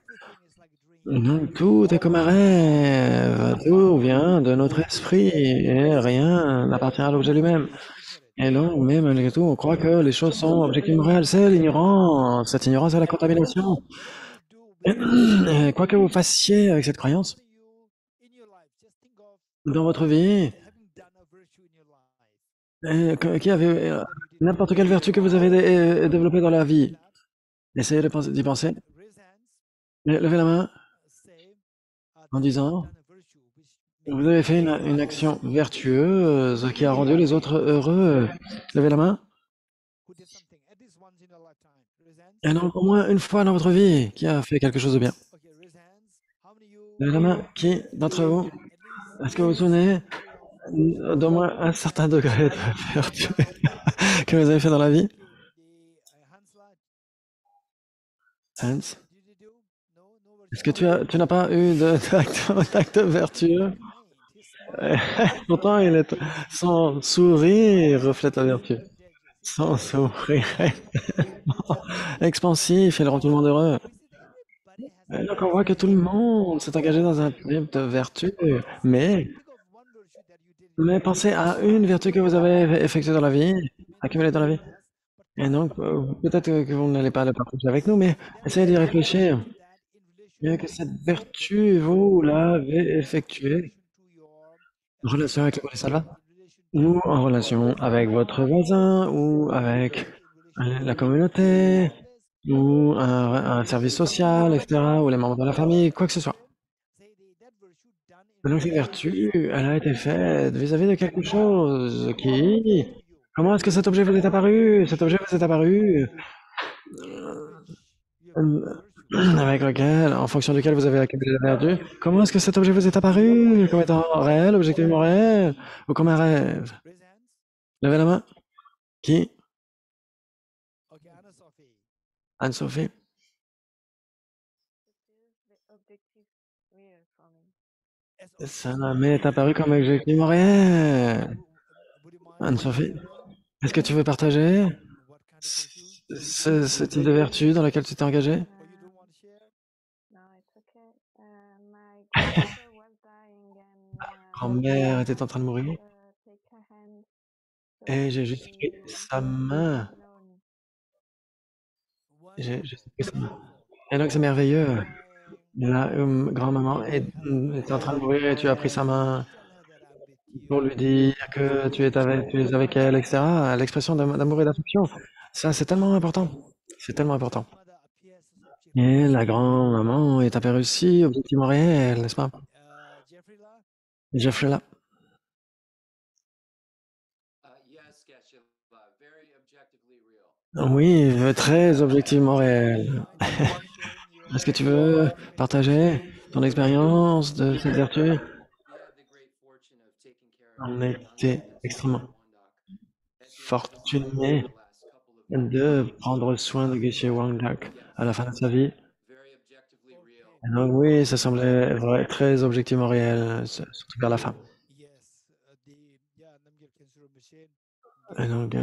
Tout est comme un rêve, tout vient de notre esprit et rien n'appartient à l'objet lui-même. Et donc, mais malgré tout, on croit que les choses sont objectivement réelles. C'est l'ignorance. Cette ignorance est la contamination. Et quoi que vous fassiez avec cette croyance, dans votre vie, qui avait n'importe quelle vertu que vous avez développée dans la vie, essayez d'y penser. Levez la main en disant, vous avez fait une action vertueuse qui a rendu les autres heureux. Levez la main. Et donc, au moins une fois dans votre vie, qui a fait quelque chose de bien. Levez la main. Qui d'entre vous? Est-ce que vous vous souvenez d'au moins un certain degré de vertu que vous avez fait dans la vie? Hans? Est-ce que tu n'as pas eu d'acte vertueux? Pourtant, son sourire reflète la vertu. Son sourire expansif, il rend tout le monde heureux. Et donc on voit que tout le monde s'est engagé dans un type de vertu, mais pensez à une vertu que vous avez effectuée dans la vie, accumulée dans la vie. Et donc, peut-être que vous n'allez pas le partager avec nous, mais essayez d'y réfléchir. Bien que cette vertu, vous l'avez effectuée en relation avec le Bodhisattva, ou en relation avec votre voisin, ou avec la communauté, ou un service social, etc., ou les membres de la famille, quoi que ce soit. Donc cette vertu, elle a été faite vis-à-vis de quelque chose qui... Comment est-ce que cet objet vous est apparu? Cet objet vous est apparu avec lequel, en fonction duquel vous avez accumulé la vertu. Comment est-ce que cet objet vous est apparu? Comme étant réel, objectivement réel, ou comme un rêve? Levez la main. Qui? Anne-Sophie? Ça m'est apparu comme objectivement réel. Anne-Sophie? Est-ce que tu veux partager ce type de vertu dans laquelle tu t'es engagé? Grand-mère était en train de mourir. Et j'ai juste pris sa main. One J'ai juste pris sa main. beautiful. Et donc c'est merveilleux. Crying. La grand-maman est en train de mourir et tu as pris sa main Tell her that I'm with pour lui you. dire que tu es avec elle, etc. L'expression d'amour et d'affection. Ça, c'est tellement important. C'est tellement important. Grandmother appears as object Et la perceived. grand-maman est apparue aussi, objectivement réelle, n'est-ce pas? Jeffrey là, Jeffrey là. Yes, Geshe-la, very objectively real. Oui, très objectivement réel. Est-ce que tu veux partager ton expérience de cette vertu? We had the great fortune of taking care of On a été extrêmement fortunés the last couple of de prendre soin de Geshe Wangdak à la fin de sa vie. very objectively real. Et donc oui, ça semblait très objectivement réel, surtout vers la fin. yes, the Namgyal Khyentse machine. Et donc,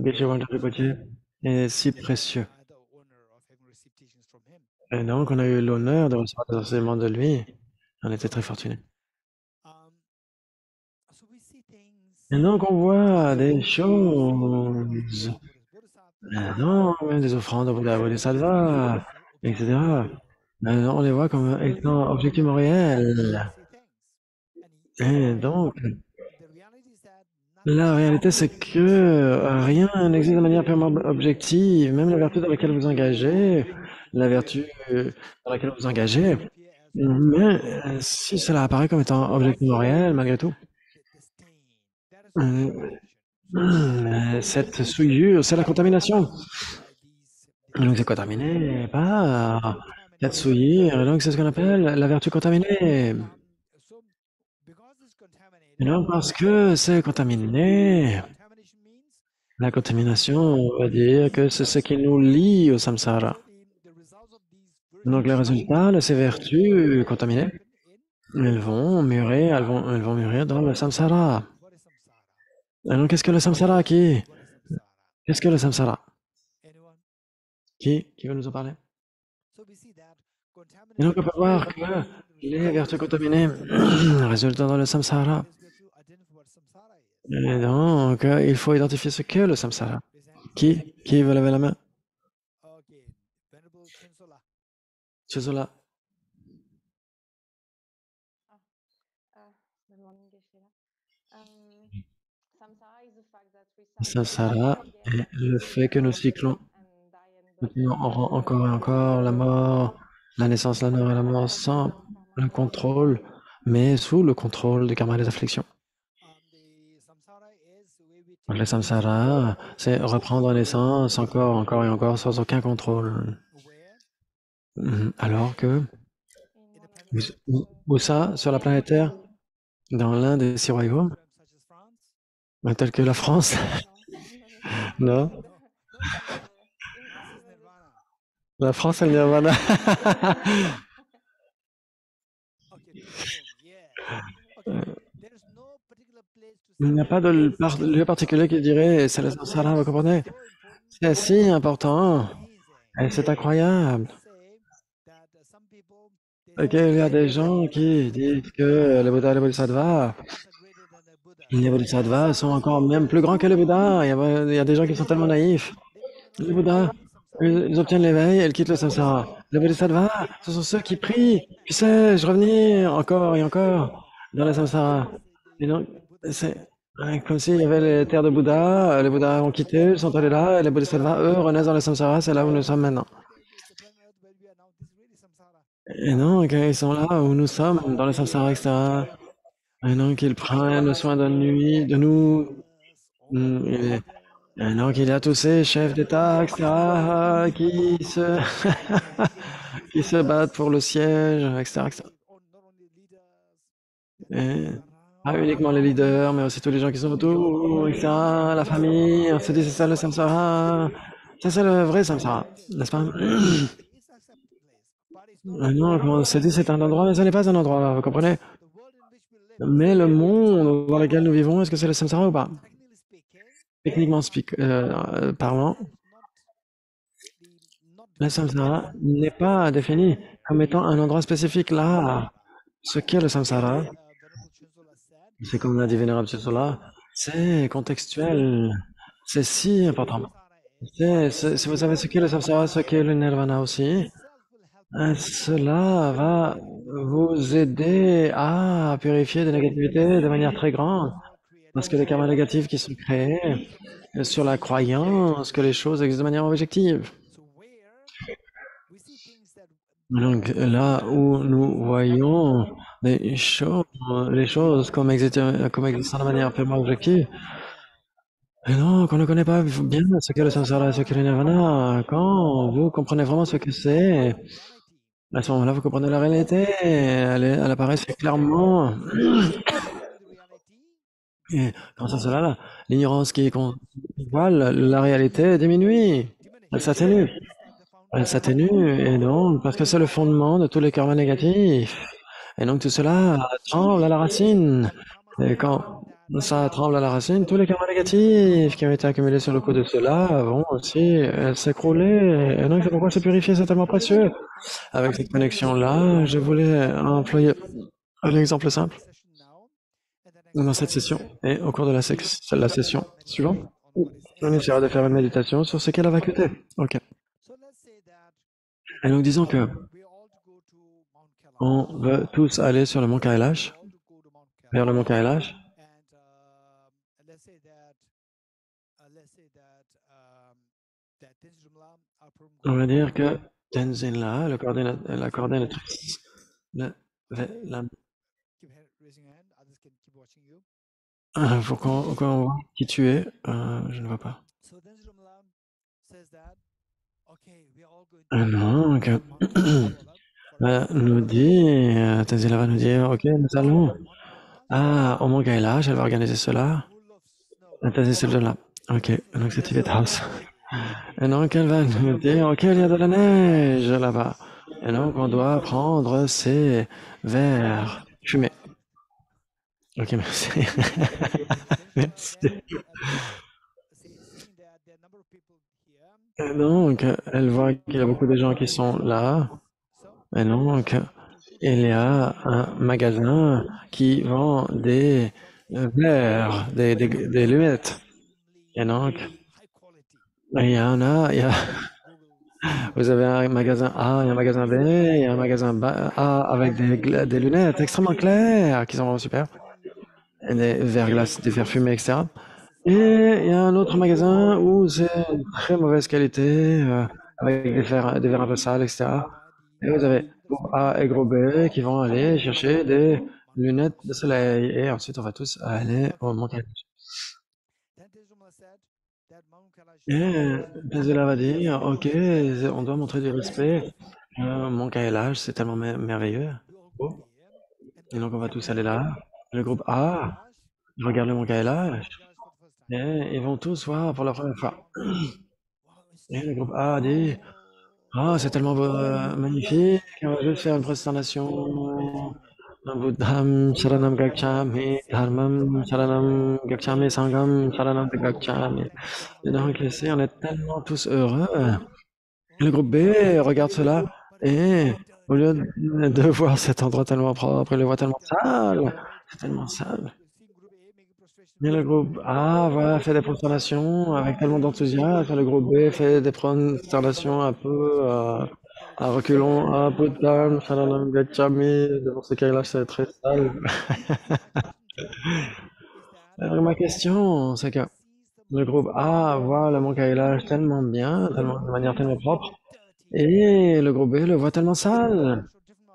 Geshe Wangdak Rinpoche est si précieux. The honor of having received teachings from him. Et donc, on a eu l'honneur de recevoir des enseignements de lui. On était très fortunés. So we see things. Et donc, on voit des choses, non, même des offrandes au Bouddha Bodhisattva, etc. On les voit comme étant objectivement réels. Et donc, la réalité, c'est que rien n'existe de manière purement objective. Même la vertu dans laquelle vous engagez, la vertu dans laquelle vous engagez, mais si cela apparaît comme étant objectivement réel, malgré tout, cette souillure, c'est la contamination. Donc c'est contaminé par cette souillure, et donc c'est ce qu'on appelle la vertu contaminée. Et donc parce que c'est contaminé, la contamination veut dire que c'est ce qui nous lie au samsara. Donc les résultats de ces vertus contaminées, elles vont mûrir dans le samsara. Et donc qu'est-ce que le samsara Qu'est-ce que le samsara? Qui veut nous en parler? Et donc on peut voir que les vertus contaminées résultent dans le samsara. Et donc il faut identifier ce qu'est le samsara. Qui veut lever la main? Chisola. Samsara est le fait que nous cyclons encore et encore la mort, la naissance, la mort et la mort sans le contrôle, mais sous le contrôle du karma des afflictions. Donc le samsara, c'est reprendre naissance encore et encore sans aucun contrôle. Alors que, où ça, sur la planète Terre, dans l'un des six royaumes, tel que la France, non? La France, elle nirvana. Il n'y a pas de lieu particulier qui dirait c'est le samsara, vous comprenez? C'est si important et c'est incroyable. Ok, il y a des gens qui disent que le Bouddha et le Bodhisattva, les Bodhisattvas sont encore même plus grands que le Bouddha. Il y a des gens qui sont tellement naïfs. Le Bouddha, ils obtiennent l'éveil et ils quittent le samsara. Les Bodhisattvas, ce sont ceux qui prient. Puissais-je revenir encore et encore dans le samsara? Et donc, c'est comme s'il y avait les terres de Bouddha, les Bouddhas ont quitté, ils sont allés là, et les Bodhisattvas, eux, renaissent dans le samsara, c'est là où nous sommes maintenant. Et donc, ils sont là où nous sommes, dans le samsara, etc. Et donc, ils prennent soin de nous. Et donc, il y a tous ces chefs d'État, etc., qui se battent pour le siège, etc., etc. Et pas uniquement les leaders, mais aussi tous les gens qui sont autour, etc., la famille, on se dit c'est ça le samsara. Ça, c'est le vrai samsara, n'est-ce pas? Non, on se dit c'est un endroit, mais ce n'est pas un endroit, vous comprenez? Mais le monde dans lequel nous vivons, est-ce que c'est le samsara ou pas? Techniquement parlant, le samsara n'est pas défini comme étant un endroit spécifique là. Ce qu'est le samsara, c'est comme l'a dit Vénérable Chisola, C'est contextuel. C'est si important. Si vous savez ce qu'est le samsara, ce qu'est le nirvana aussi, cela va vous aider à purifier des négativités de manière très grande. Parce que les karmas négatifs qui sont créés sur la croyance que les choses existent de manière objective. Donc là où nous voyons les choses comme existant de manière purement objective, et donc on ne connaît pas bien ce qu'est le samsara, ce qu'est le nirvana. Quand vous comprenez vraiment ce que c'est, à ce moment-là vous comprenez la réalité, elle apparaît très clairement. Et grâce à cela, l'ignorance qui voile la réalité diminue, elle s'atténue. Elle s'atténue, et donc, parce que c'est le fondement de tous les karmas négatifs. Et donc tout cela tremble à la racine. Et quand ça tremble à la racine, tous les karmas négatifs qui ont été accumulés sur le coup de cela vont aussi s'écrouler. Et donc c'est pourquoi se purifier, c'est tellement précieux. Avec cette connexion-là, je voulais employer un exemple simple dans cette session et au cours de la session suivante. On essaiera de faire une méditation sur ce qu'est la vacuité. Ok. Et donc disons que on veut tous aller sur le mont Kailash, vers le mont Kailash. On va dire que Tenzin-la, la coordinatrice, pour qu'on voit qui tu es, je ne vois pas. Donc, nous dit, Tenzin-la va nous dire, ok, nous allons au mont Kailash, elle va organiser cela. Tenzin, c'est là. Ok, donc c'est Tibet House. Et donc elle va nous dire, ok, il y a de la neige là-bas. Et donc on doit prendre ces verres fumés. Ok, merci. Merci. Et donc elle voit qu'il y a beaucoup de gens qui sont là. Et donc il y a un magasin qui vend des verres, des lunettes. Et donc il y en a, vous avez un magasin A et un magasin B, et un magasin A avec des lunettes extrêmement claires qui sont vraiment super, et des verres glaces, des verres fumés, etc. Et il y a un autre magasin où c'est une très mauvaise qualité, avec des verres un peu sales, etc. Et vous avez groupe A et groupe B qui vont aller chercher des lunettes de soleil. Et ensuite, on va tous aller au Mont Kailash. Et Bezela va dire, ok, on doit montrer du respect. Mont Kailash, c'est tellement merveilleux. Oh. Et donc on va tous aller là. Le groupe A regarde le Mont Kailash. Et ils vont tous voir pour la première fois. Et le groupe A dit, c'est tellement magnifique, on va juste faire une présentation. Buddham Sharanam Gacchami, Dharmam Sharanam Gacchami, Sangam Sharanam Gacchami. Et donc ici, on est tellement tous heureux. Le groupe B regarde cela et au lieu de voir cet endroit tellement propre, il le voit tellement sale. C'est tellement sale. Et le groupe A fait des prosternations avec tellement d'enthousiasme. Le groupe B fait des prosternations un peu à reculons. Ah, Buddham, Sharanam Gacchami. Devant ce cas-là, c'est très sale. Alors, ma question, c'est que le groupe A voit le Mont Kailash tellement bien, de manière tellement propre, et le groupe B le voit tellement sale.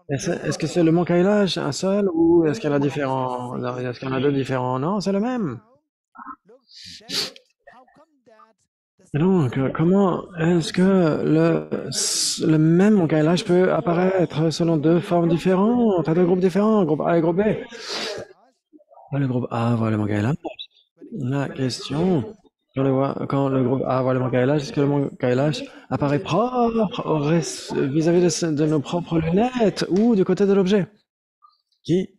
Est-ce que c'est le Mont Kailash un seul ou est-ce qu'il y en a différents? Est-ce qu'il y en a deux différents? Non, c'est le même. Et donc, comment est-ce que le même Mont Kailash peut apparaître selon deux formes différentes, deux groupes différents, groupe A et groupe B? Le groupe A voit le Mont Kailash. La question, quand le groupe A voit le Mont Kailash, est-ce que le Mont Kailash apparaît propre vis-à-vis de nos propres lunettes ou du côté de l'objet? Qui?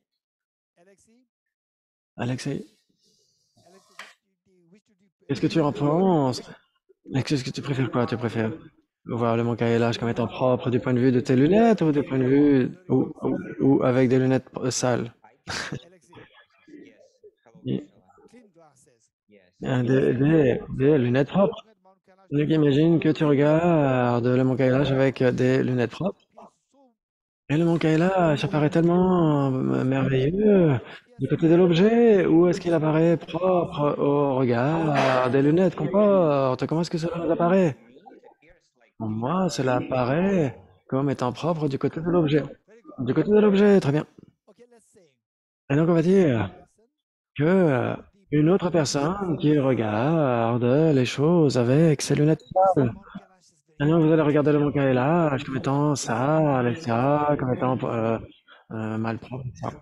Alexei? Qu'est-ce que tu en penses? Qu'est-ce que tu préfères quoi? Tu préfères voir le Mont Kailash comme étant propre du point de vue de tes lunettes ou du point de vue ou avec des lunettes sales? des lunettes propres. Donc imagine que tu regardes le Mont Kailash avec des lunettes propres. Et le Mont Kailash apparaît tellement merveilleux du côté de l'objet, ou est-ce qu'il apparaît propre au regard des lunettes qu'on porte? Comment est-ce que cela nous apparaît? Pour moi, cela apparaît comme étant propre du côté de l'objet. Du côté de l'objet, très bien. Et donc on va dire que une autre personne qui regarde les choses avec ses lunettes sales. Maintenant, vous allez regarder le Mont Kailash comme étant sale, etc., comme étant malpropre, etc.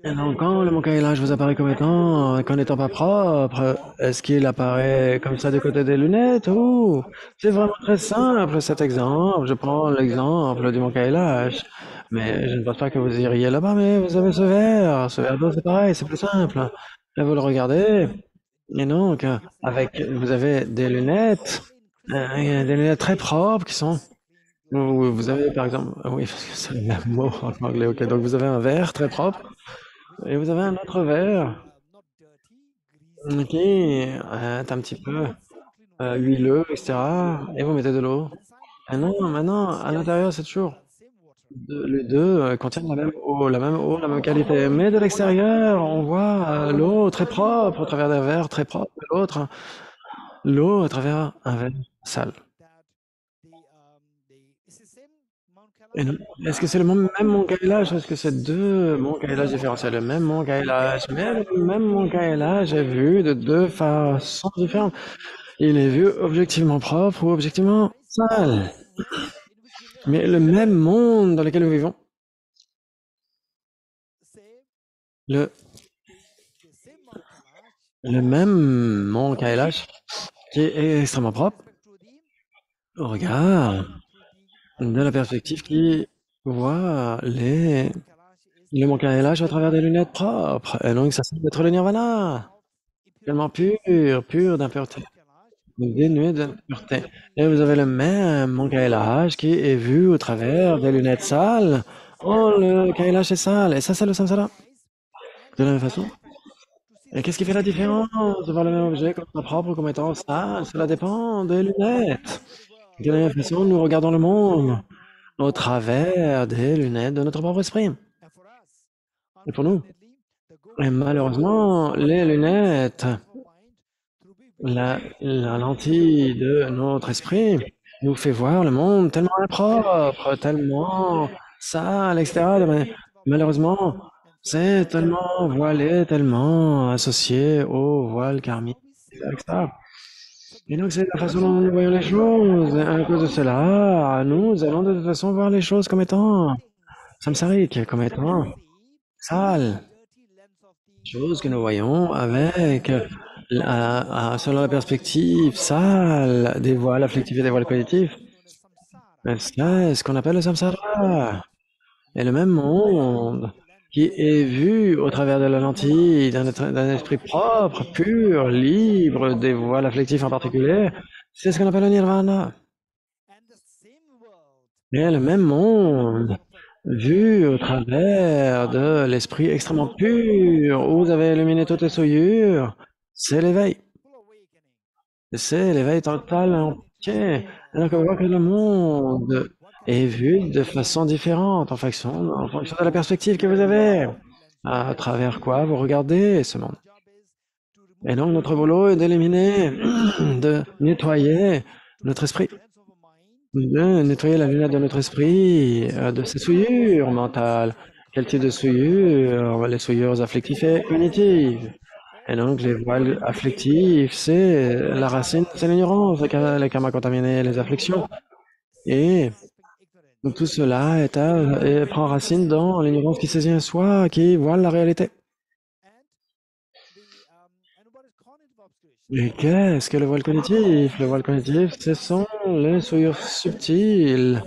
Et donc, quand le Mont Kailash vous apparaît comme étant, qu'en n'étant pas propre, est-ce qu'il apparaît comme ça du côté des lunettes ou c'est vraiment très simple cet exemple. Je prends l'exemple du Mont Kailash, mais je ne pense pas que vous iriez là-bas, mais vous avez ce verre d'eau, c'est pareil, c'est plus simple. Là, vous le regardez, et donc, vous avez des lunettes très propres qui sont, vous avez par exemple, oui, parce que c'est le même mot en anglais, ok, donc vous avez un verre très propre, et vous avez un autre verre qui est un petit peu huileux, etc. Et vous mettez de l'eau. Et non, maintenant, à l'intérieur, c'est toujours les deux contiennent la même eau, la même qualité. Mais de l'extérieur, on voit l'eau très propre au travers d'un verre très propre, et l'autre, l'eau à travers un verre sale. Et non, est-ce que c'est le même Mont Kailash? Est-ce que c'est deux Monts Kailash différents? C'est le même Mont Kailash, mais le même Mont Kailash est vu de deux façons différentes. Il est vu objectivement propre ou objectivement sale. Mais le même monde dans lequel nous vivons, le même Mont Kailash, qui est extrêmement propre, au regard de la perspective qui voit le Mont Kailash à travers des lunettes propres. Et donc, ça semble être le Nirvana, tellement pur d'impureté, dénué d'impureté. Et vous avez le même Mont Kailash qui est vu au travers des lunettes sales. Oh, le Kailash est sale. Et ça, c'est le samsara. De la même façon. Et qu'est-ce qui fait la différence de voir le même objet comme étant propre ou comme étant sale? Cela dépend des lunettes. De la même façon, nous regardons le monde au travers des lunettes de notre propre esprit. Et pour nous, et malheureusement, les lunettes, la lentille de notre esprit nous fait voir le monde tellement impropre, tellement sale, etc. Malheureusement, c'est tellement voilé, tellement associé au voile karmique, etc. Et donc, c'est la façon dont nous voyons les choses. Et à cause de cela, nous allons de toute façon voir les choses comme étant samsariques, comme étant sales. Choses que nous voyons avec, selon la perspective sale des voiles afflictifs et des voiles cognitifs. C'est ce qu'on appelle le samsara. Et le même monde qui est vu au travers de la lentille d'un esprit propre, pur, libre des voiles afflictifs en particulier, c'est ce qu'on appelle le nirvana. Et le même monde vu au travers de l'esprit extrêmement pur, où vous avez illuminé toutes les souillures, c'est l'éveil. C'est l'éveil total entier. Donc on voit que le monde est vu de façon différente, en fonction de la perspective que vous avez, à travers quoi vous regardez ce monde. Et donc notre boulot est d'éliminer, de nettoyer notre esprit, de nettoyer la lunette de notre esprit de ses souillures mentales. Quel type de souillures? Les souillures affectives et cognitives. Et donc les voiles afflictifs, c'est la racine, c'est l'ignorance, les karmas contaminés, les afflictions. Et donc tout cela prend racine dans l'ignorance qui saisit un soi, qui voile la réalité. Et qu'est-ce que le voile cognitif? Le voile cognitif, ce sont les souillures subtiles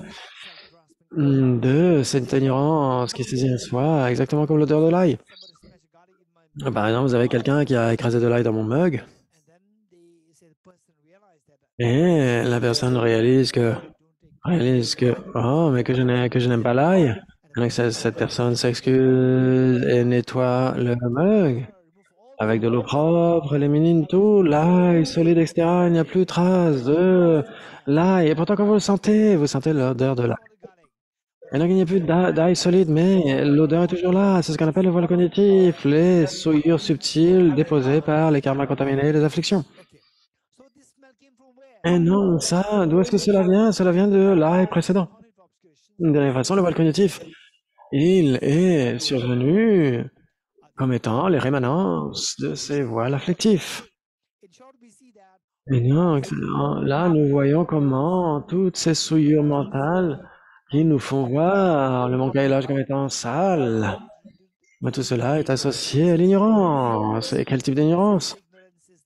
de cette ignorance qui saisit un soi, exactement comme l'odeur de l'ail. Par exemple, vous avez quelqu'un qui a écrasé de l'ail dans mon mug, et la personne réalise que oh, mais que je n'aime pas l'ail. Donc cette personne s'excuse et nettoie le mug. avec de l'eau propre, élimine tout l'ail solide, etc. Il n'y a plus trace de l'ail. Et pourtant, quand vous sentez l'odeur de l'ail. Et donc, il n'y a plus d'ail solide, mais l'odeur est toujours là. C'est ce qu'on appelle le voile cognitif, les souillures subtiles déposées par les karmas contaminés et les afflictions. Et non, ça, d'où est-ce que cela vient? Cela vient de l'ail précédent. De la même façon, le voile cognitif, il est survenu comme étant les rémanences de ces voiles afflictifs. Et donc, là, nous voyons comment toutes ces souillures mentales qui nous font voir le manque-à-élage comme étant sale, mais tout cela est associé à l'ignorance. Et quel type d'ignorance?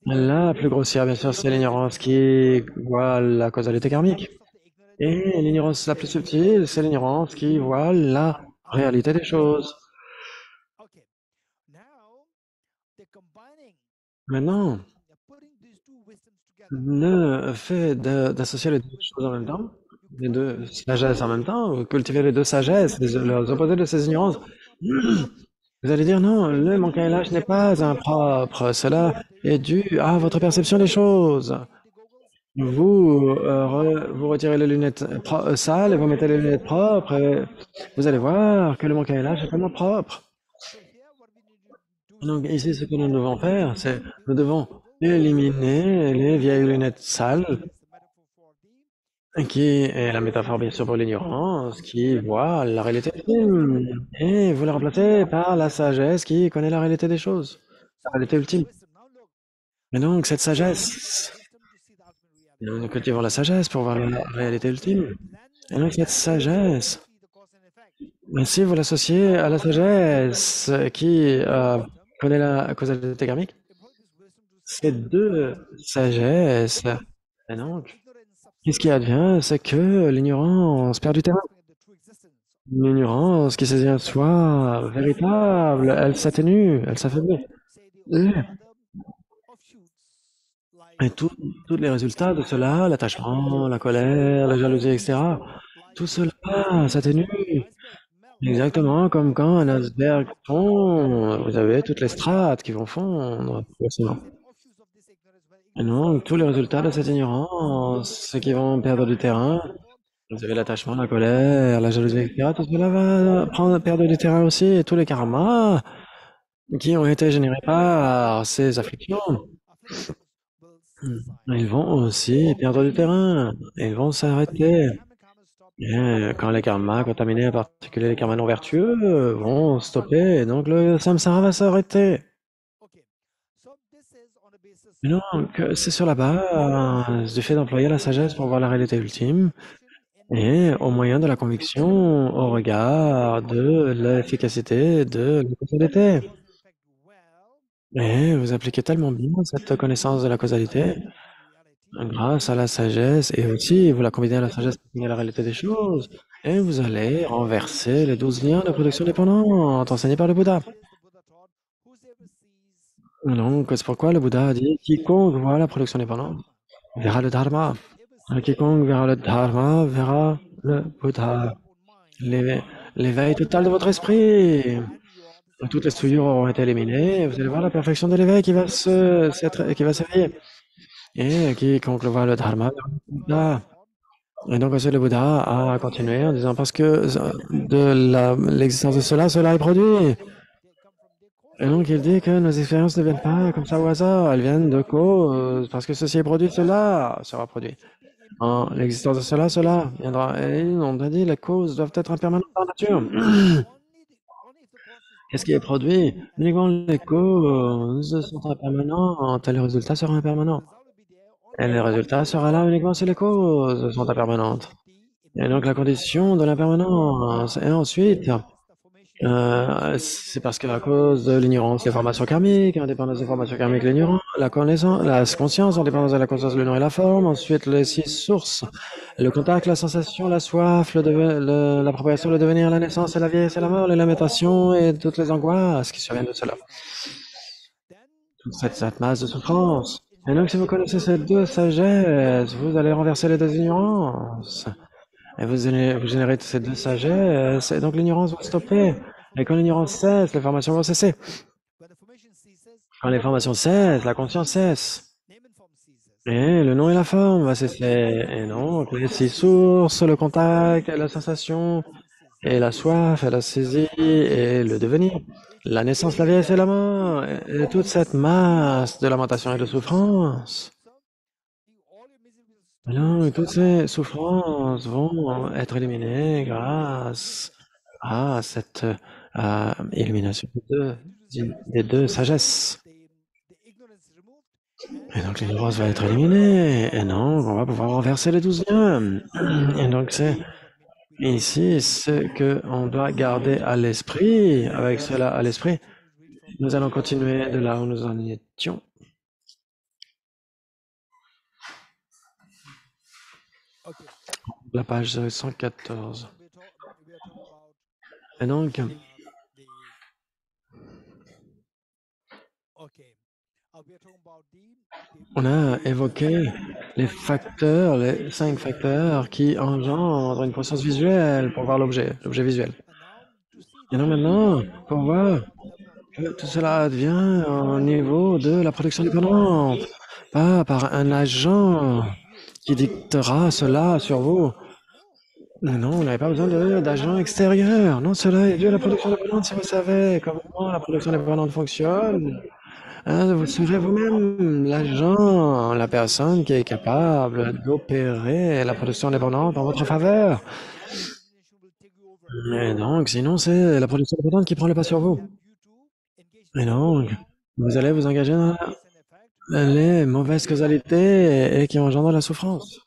La plus grossière, bien sûr, c'est l'ignorance qui voit la causalité karmique. Et l'ignorance la plus subtile, c'est l'ignorance qui voit la réalité des choses. Maintenant, le fait d'associer les deux choses en même temps, les deux sagesses en même temps, ou cultiver les deux sagesses, les opposés de ces ignorances, vous allez dire non, le manque-à-élage n'est pas impropre, cela est dû à votre perception des choses. Vous retirez les lunettes sales et vous mettez les lunettes propres et vous allez voir que le manque-à-élage est vraiment propre. Donc ici, ce que nous devons faire, c'est nous devons éliminer les vieilles lunettes sales, qui est la métaphore bien sûr pour l'ignorance, qui voit la réalité ultime, et vous la remplacez par la sagesse qui connaît la réalité des choses, la réalité ultime. Et donc cette sagesse, nous cultivons la sagesse pour voir la réalité ultime. Et donc cette sagesse, si vous l'associez à la sagesse qui connaît la causalité karmique, ces deux sagesses, et donc, qu'est-ce qui advient? C'est que l'ignorance perd du terrain. L'ignorance qui saisit un soi véritable, elle s'atténue, elle s'affaiblit. Et tous les résultats de cela, l'attachement, la colère, la jalousie, etc., tout cela s'atténue. Exactement comme quand un iceberg fond, vous avez toutes les strates qui vont fondre progressivement. Et donc, tous les résultats de cette ignorance, ceux qui vont perdre du terrain, vous avez l'attachement, la colère, la jalousie, etc., tout cela va perdre du terrain aussi, et tous les karmas qui ont été générés par ces afflictions, ils vont aussi perdre du terrain, ils vont s'arrêter. Et quand les karmas contaminés, en particulier les karmas non vertueux, vont stopper, et donc le samsara va s'arrêter. Et donc, c'est sur la base du fait d'employer la sagesse pour voir la réalité ultime, et au moyen de la conviction au regard de l'efficacité de la causalité. Et vous appliquez tellement bien cette connaissance de la causalité grâce à la sagesse, et aussi vous la combinez à la sagesse pour la réalité des choses, et vous allez renverser les 12 liens de production dépendante enseignés par le Bouddha. Donc, c'est pourquoi le Bouddha a dit « Quiconque voit la production dépendante verra le Dharma. Quiconque verra le Dharma verra le Bouddha. » L'éveil total de votre esprit. Toutes les souillures auront été éliminées. Vous allez voir la perfection de l'éveil qui va s'éveiller. Et quiconque voit le Dharma verra le Bouddha. Et donc aussi le Bouddha a continué en disant parce que de l'existence de cela est produit. Et donc il dit que nos expériences ne viennent pas comme ça au hasard, elles viennent de cause, parce que ceci est produit, cela sera produit. En l'existence de cela viendra. Et on a dit les causes doivent être impermanentes dans la nature. Qu'est-ce qui est produit? Uniquement les causes sont impermanentes, et les résultats seront impermanents. Et les résultats seront là uniquement si les causes sont impermanentes. Et donc la condition de l'impermanence. Et ensuite, c'est parce qu'à cause de l'ignorance, les formations karmiques, indépendance des formations karmiques, l'ignorance, la connaissance, la conscience, indépendance de la conscience, le nom et la forme, ensuite les 6 sources, le contact, la sensation, la soif, l'appropriation, le devenir, la naissance, et la vieillesse et la mort, les lamentations et toutes les angoisses qui surviennent de cela. Toute cette masse de souffrance. Et donc si vous connaissez ces deux sagesses, vous allez renverser les deux ignorances. Et vous générez ces deux sagesses, et donc l'ignorance va stopper. Et quand l'ignorance cesse, les formations vont cesser. Quand les formations cessent, la conscience cesse. Name and form ceases. Et le nom et la forme va cesser. Et donc, les six sources, le contact et la sensation, et la soif, et la saisie, et le devenir. La naissance, la vieillesse et la mort, et toute cette masse de lamentation et de souffrance. Alors, toutes ces souffrances vont être éliminées grâce à cette illumination des deux sagesses. Et donc l'ignorance va être éliminée, et donc on va pouvoir renverser les 12 liens. Et donc c'est ici ce qu'on doit garder à l'esprit. Avec cela à l'esprit, nous allons continuer de là où nous en étions. Okay. La page 114. We are talking about Et donc, the okay. We are talking about on a évoqué les facteurs, les 5 facteurs qui engendrent une conscience visuelle pour voir l'objet visuel. Et donc maintenant, pour voir que tout cela advient au niveau de la production dépendante, pas par un agent qui dictera cela sur vous. Non, vous n'avez pas besoin d'agents extérieurs. Non, cela est dû à la production dépendante. Si vous savez comment la production dépendante fonctionne, vous serez vous-même l'agent, la personne qui est capable d'opérer la production dépendante en votre faveur. Et donc, sinon, c'est la production dépendante qui prend le pas sur vous. Et donc, vous allez vous engager dans les mauvaises causalités et qui engendrent la souffrance.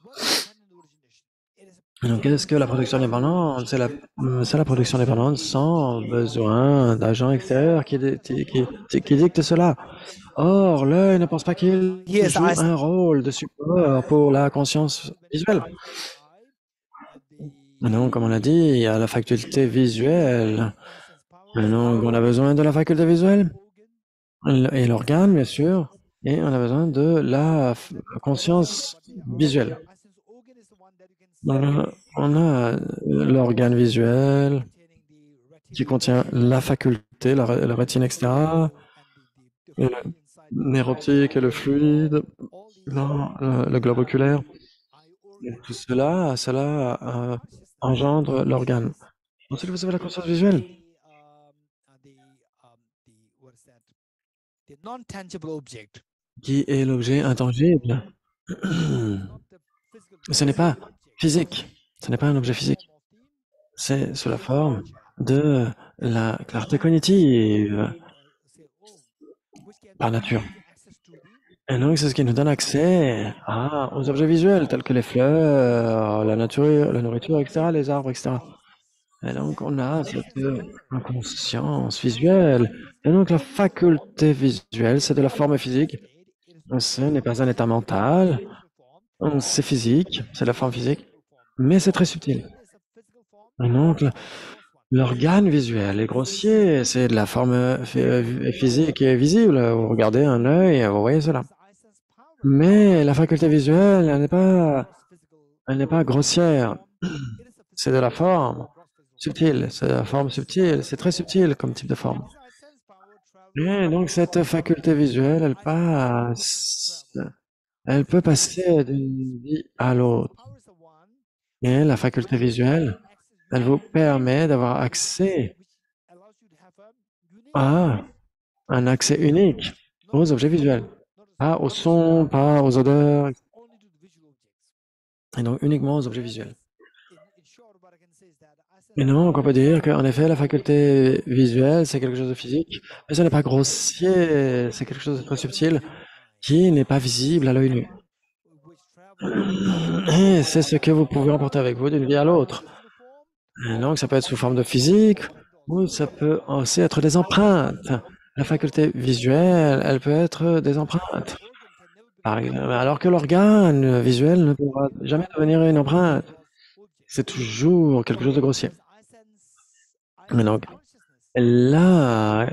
Donc, qu'est-ce que la production dépendante? C'est la production dépendante sans besoin d'agents extérieurs qui dictent cela. Or, l'œil ne pense pas qu'il joue un rôle de support pour la conscience visuelle. Donc, comme on l'a dit, il y a la faculté visuelle. Donc, on a besoin de la faculté visuelle et l'organe, bien sûr, et on a besoin de la conscience visuelle. Donc, on a l'organe visuel qui contient la faculté, la rétine, etc., et le nerf optique et le fluide, le globe oculaire. Et tout cela engendre l'organe. Ensuite, vous avez la conscience visuelle, the non-tangible object. qui est l'objet intangible. Ce n'est pas physique, ce n'est pas un objet physique. C'est sous la forme de la clarté cognitive par nature. Et donc, c'est ce qui nous donne accès aux objets visuels, tels que les fleurs, la nourriture, etc., les arbres, etc. Et donc, on a cette conscience visuelle. Et donc, la faculté visuelle, c'est de la forme physique. Ce n'est pas un état mental. C'est physique, c'est la forme physique, mais c'est très subtil. Et donc, l'organe visuel est grossier, c'est de la forme physique et visible. Vous regardez un œil, vous voyez cela. Mais la faculté visuelle, elle n'est pas grossière. C'est de la forme subtile, c'est de la forme subtile, c'est très subtil comme type de forme. Et donc, cette faculté visuelle, elle peut passer d'une vie à l'autre. Et la faculté visuelle, elle vous permet d'avoir accès à un accès unique aux objets visuels. Pas au son, pas aux odeurs. Et donc uniquement aux objets visuels. Et donc, on peut dire qu'en effet, la faculté visuelle, c'est quelque chose de physique, mais ce n'est pas grossier, c'est quelque chose de très subtil qui n'est pas visible à l'œil nu. Et c'est ce que vous pouvez emporter avec vous d'une vie à l'autre. Et donc, ça peut être sous forme de physique, ou ça peut aussi être des empreintes. La faculté visuelle, elle peut être des empreintes. Par exemple, alors que l'organe visuel ne pourra jamais devenir une empreinte. C'est toujours quelque chose de grossier. Mais donc, la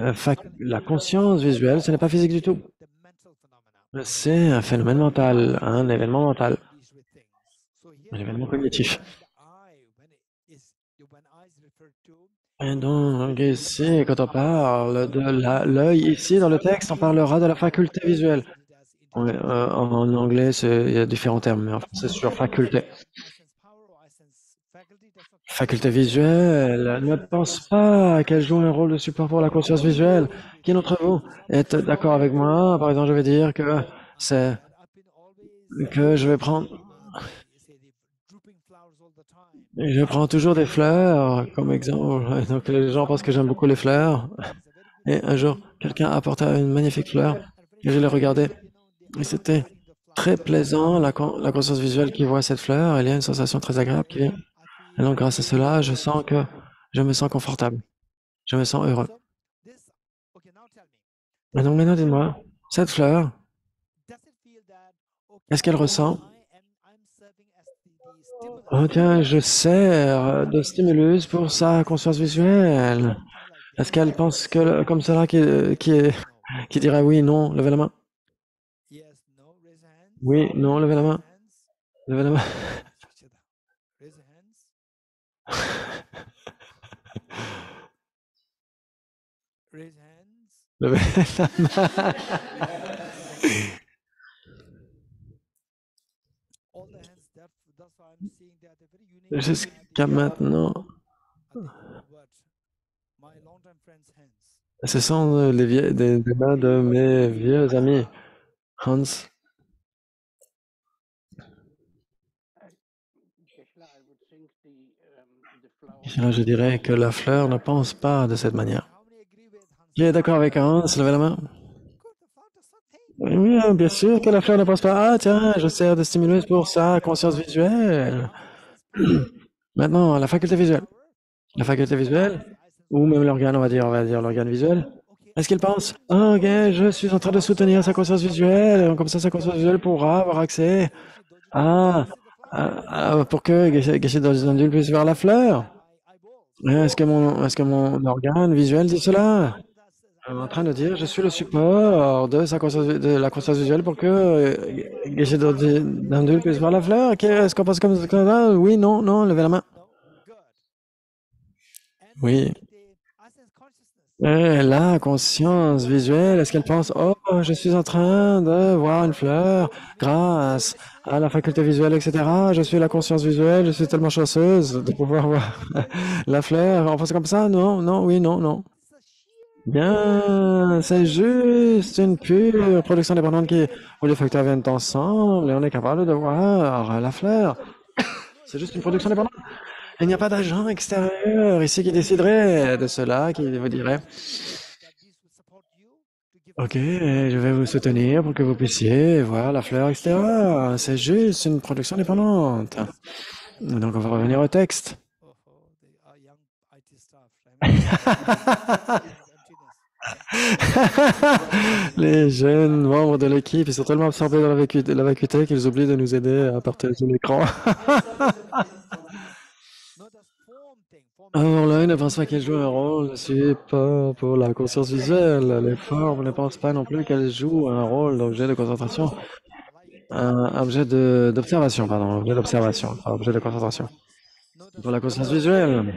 conscience visuelle, ce n'est pas physique du tout. C'est un phénomène mental, un événement mental, un événement cognitif. Et donc, ici, quand on parle de l'œil, ici, dans le texte, on parlera de la faculté visuelle. En anglais, il y a différents termes, mais en français, c'est sur faculté. Faculté visuelle, ne pense pas qu'elle joue un rôle de support pour la conscience visuelle. Qui d'entre vous est d'accord avec moi? Par exemple, je vais dire que je vais prendre, je prends toujours des fleurs comme exemple. Donc, les gens pensent que j'aime beaucoup les fleurs. Et un jour, quelqu'un apporta une magnifique fleur et je l'ai regardée. Et c'était très plaisant, la conscience visuelle qui voit cette fleur. Il y a une sensation très agréable qui vient. Et donc, grâce à cela, je me sens confortable. Je me sens heureux. Et donc, maintenant, dis-moi, cette fleur, est-ce qu'elle ressent? Oh tiens, je sers de stimulus pour sa conscience visuelle. Est-ce qu'elle pense que comme cela qui dirait oui, non, levez la main? Oui, non, levez la main. Levez la main. Levez la main. Jusqu'à maintenant, ce sont des mains de mes vieux amis. Hans. Là, je dirais que la fleur ne pense pas de cette manière. Qui est d'accord avec Hans? Levez la main. Oui, bien sûr que la fleur ne pense pas. Ah, tiens, je sers de stimulus pour sa conscience visuelle. Maintenant, la faculté visuelle. La faculté visuelle, ou même l'organe, on va dire l'organe visuel. Est-ce qu'il pense, oh, ok, je suis en train de soutenir sa conscience visuelle, comme ça sa conscience visuelle pourra avoir accès pour que Geshe-Dodjandul puisse voir la fleur? Est-ce que mon organe visuel dit cela? Je suis en train de dire, je suis le support de la conscience visuelle pour que Geshe-Dodjandul puisse voir la fleur. Est-ce qu'on pense comme ça? Oui, non, non, levez la main. Oui. Et la conscience visuelle, est-ce qu'elle pense, oh, je suis en train de voir une fleur grâce à la faculté visuelle, etc. Je suis la conscience visuelle, je suis tellement chanceuse de pouvoir voir la fleur. On pense comme ça? Non, non, oui, non, non. Bien, c'est juste une pure production dépendante où les facteurs viennent ensemble et on est capable de voir la fleur. C'est juste une production dépendante. Il n'y a pas d'agent extérieur ici qui déciderait de cela, qui vous dirait ok, je vais vous soutenir pour que vous puissiez voir la fleur extérieure. C'est juste une production dépendante. Donc, on va revenir au texte. Les jeunes membres de l'équipe, ils sont tellement absorbés dans la vacuité qu'ils oublient de nous aider à partager l'écran. Alors là, il ne pense pas qu'elle joue un rôle de support pour la conscience visuelle. Les formes ne pensent pas non plus qu'elles jouent un rôle d'objet de concentration. Un objet d'observation, pardon, objet d'observation, pas objet de concentration. Pour la conscience visuelle,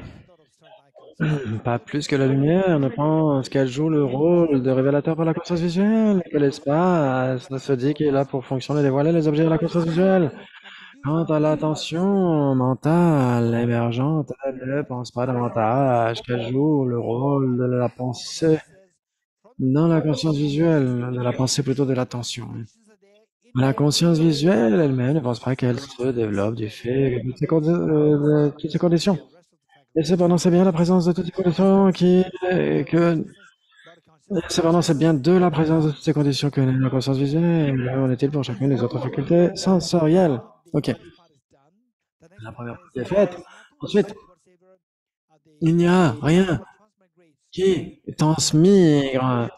pas plus que la lumière ne pense qu'elle joue le rôle de révélateur pour la conscience visuelle, que l'espace ne se dit qu'il est là pour fonction de dévoiler les objets de la conscience visuelle. Quant à l'attention mentale émergente, elle ne pense pas davantage qu'elle joue le rôle de la pensée dans la conscience visuelle, de la pensée plutôt de l'attention. La conscience visuelle elle-même ne pense pas qu'elle se développe du fait de toutes ces conditions. Et cependant, c'est bien la présence de toutes ces conditions cependant, c'est bien de la présence de toutes ces conditions que naît la conscience visuelle. En est-il pour chacune des autres facultés sensorielles? Ok. La première partie est faite. Ensuite, il n'y a rien qui transmigre.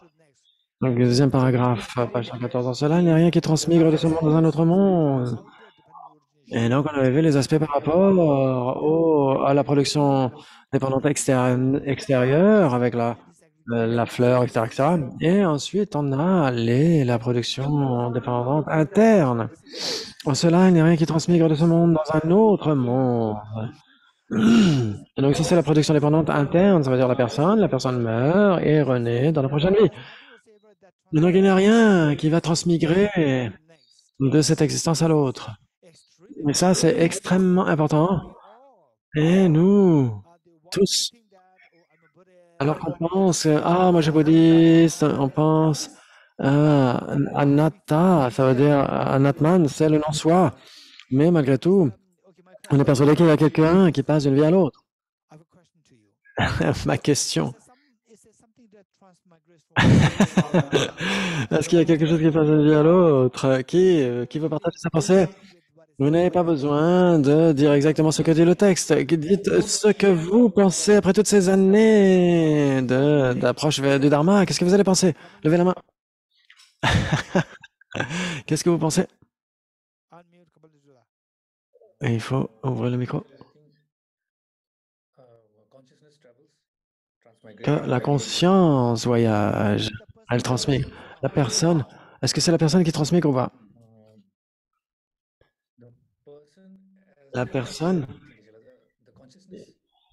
Donc, le deuxième paragraphe, page 114. En cela, il n'y a rien qui transmigre de ce monde dans un autre monde. Et donc, on avait vu les aspects par rapport à la production dépendante extérieure avec la fleur, etc., etc. Et ensuite, on a la production dépendante interne. En cela, il n'y a rien qui transmigre de ce monde dans un autre monde. Et donc, si c'est la production dépendante interne, ça veut dire la personne meurt et renaît dans la prochaine vie. Et donc, il n'y a rien qui va transmigrer de cette existence à l'autre. Et ça, c'est extrêmement important. Et nous, tous, alors qu'on pense, ah, moi je suis bouddhiste, on pense, anatta, ça veut dire anatman, c'est le non-soi. Mais malgré tout, on est persuadé qu'il y a quelqu'un qui passe d'une vie à l'autre. Ma question. Est-ce qu'il y a quelque chose qui passe d'une vie à l'autre? Qui veut partager sa pensée? Vous n'avez pas besoin de dire exactement ce que dit le texte. Dites ce que vous pensez après toutes ces années d'approche du Dharma. Qu'est-ce que vous allez penser? Levez la main. Qu'est-ce que vous pensez? Et il faut ouvrir le micro. Que la conscience voyage, elle transmigre. La personne, est-ce que c'est la personne qui transmigre ou pas? La personne,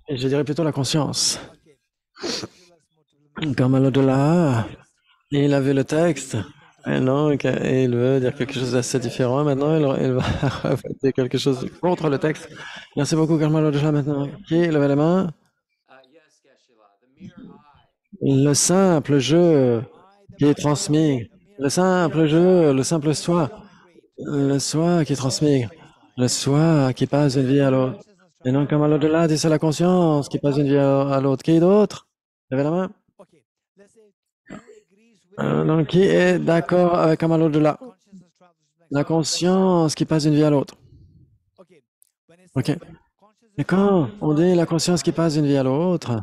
et je dirais plutôt la conscience. Comme à l'au-delà, il a vu le texte, et donc il veut dire quelque chose d'assez différent. Maintenant, il va dire quelque chose contre le texte. Merci beaucoup, Karma l'au-delà maintenant. Qui levez la main? Yes, Geshe-la. The mere I. Le simple jeu qui transmigre. Le simple jeu, le simple soi. Le soi qui transmigre. Le soi qui passe d'une vie à l'autre. Et non comme à l'au-delà, c'est la conscience qui passe d'une vie à l'autre. Qui d'autre? Levez la main. Donc, qui est d'accord avec comme à l'au-delà? La conscience qui passe d'une vie à l'autre. Ok. Et quand on dit la conscience qui passe d'une vie à l'autre,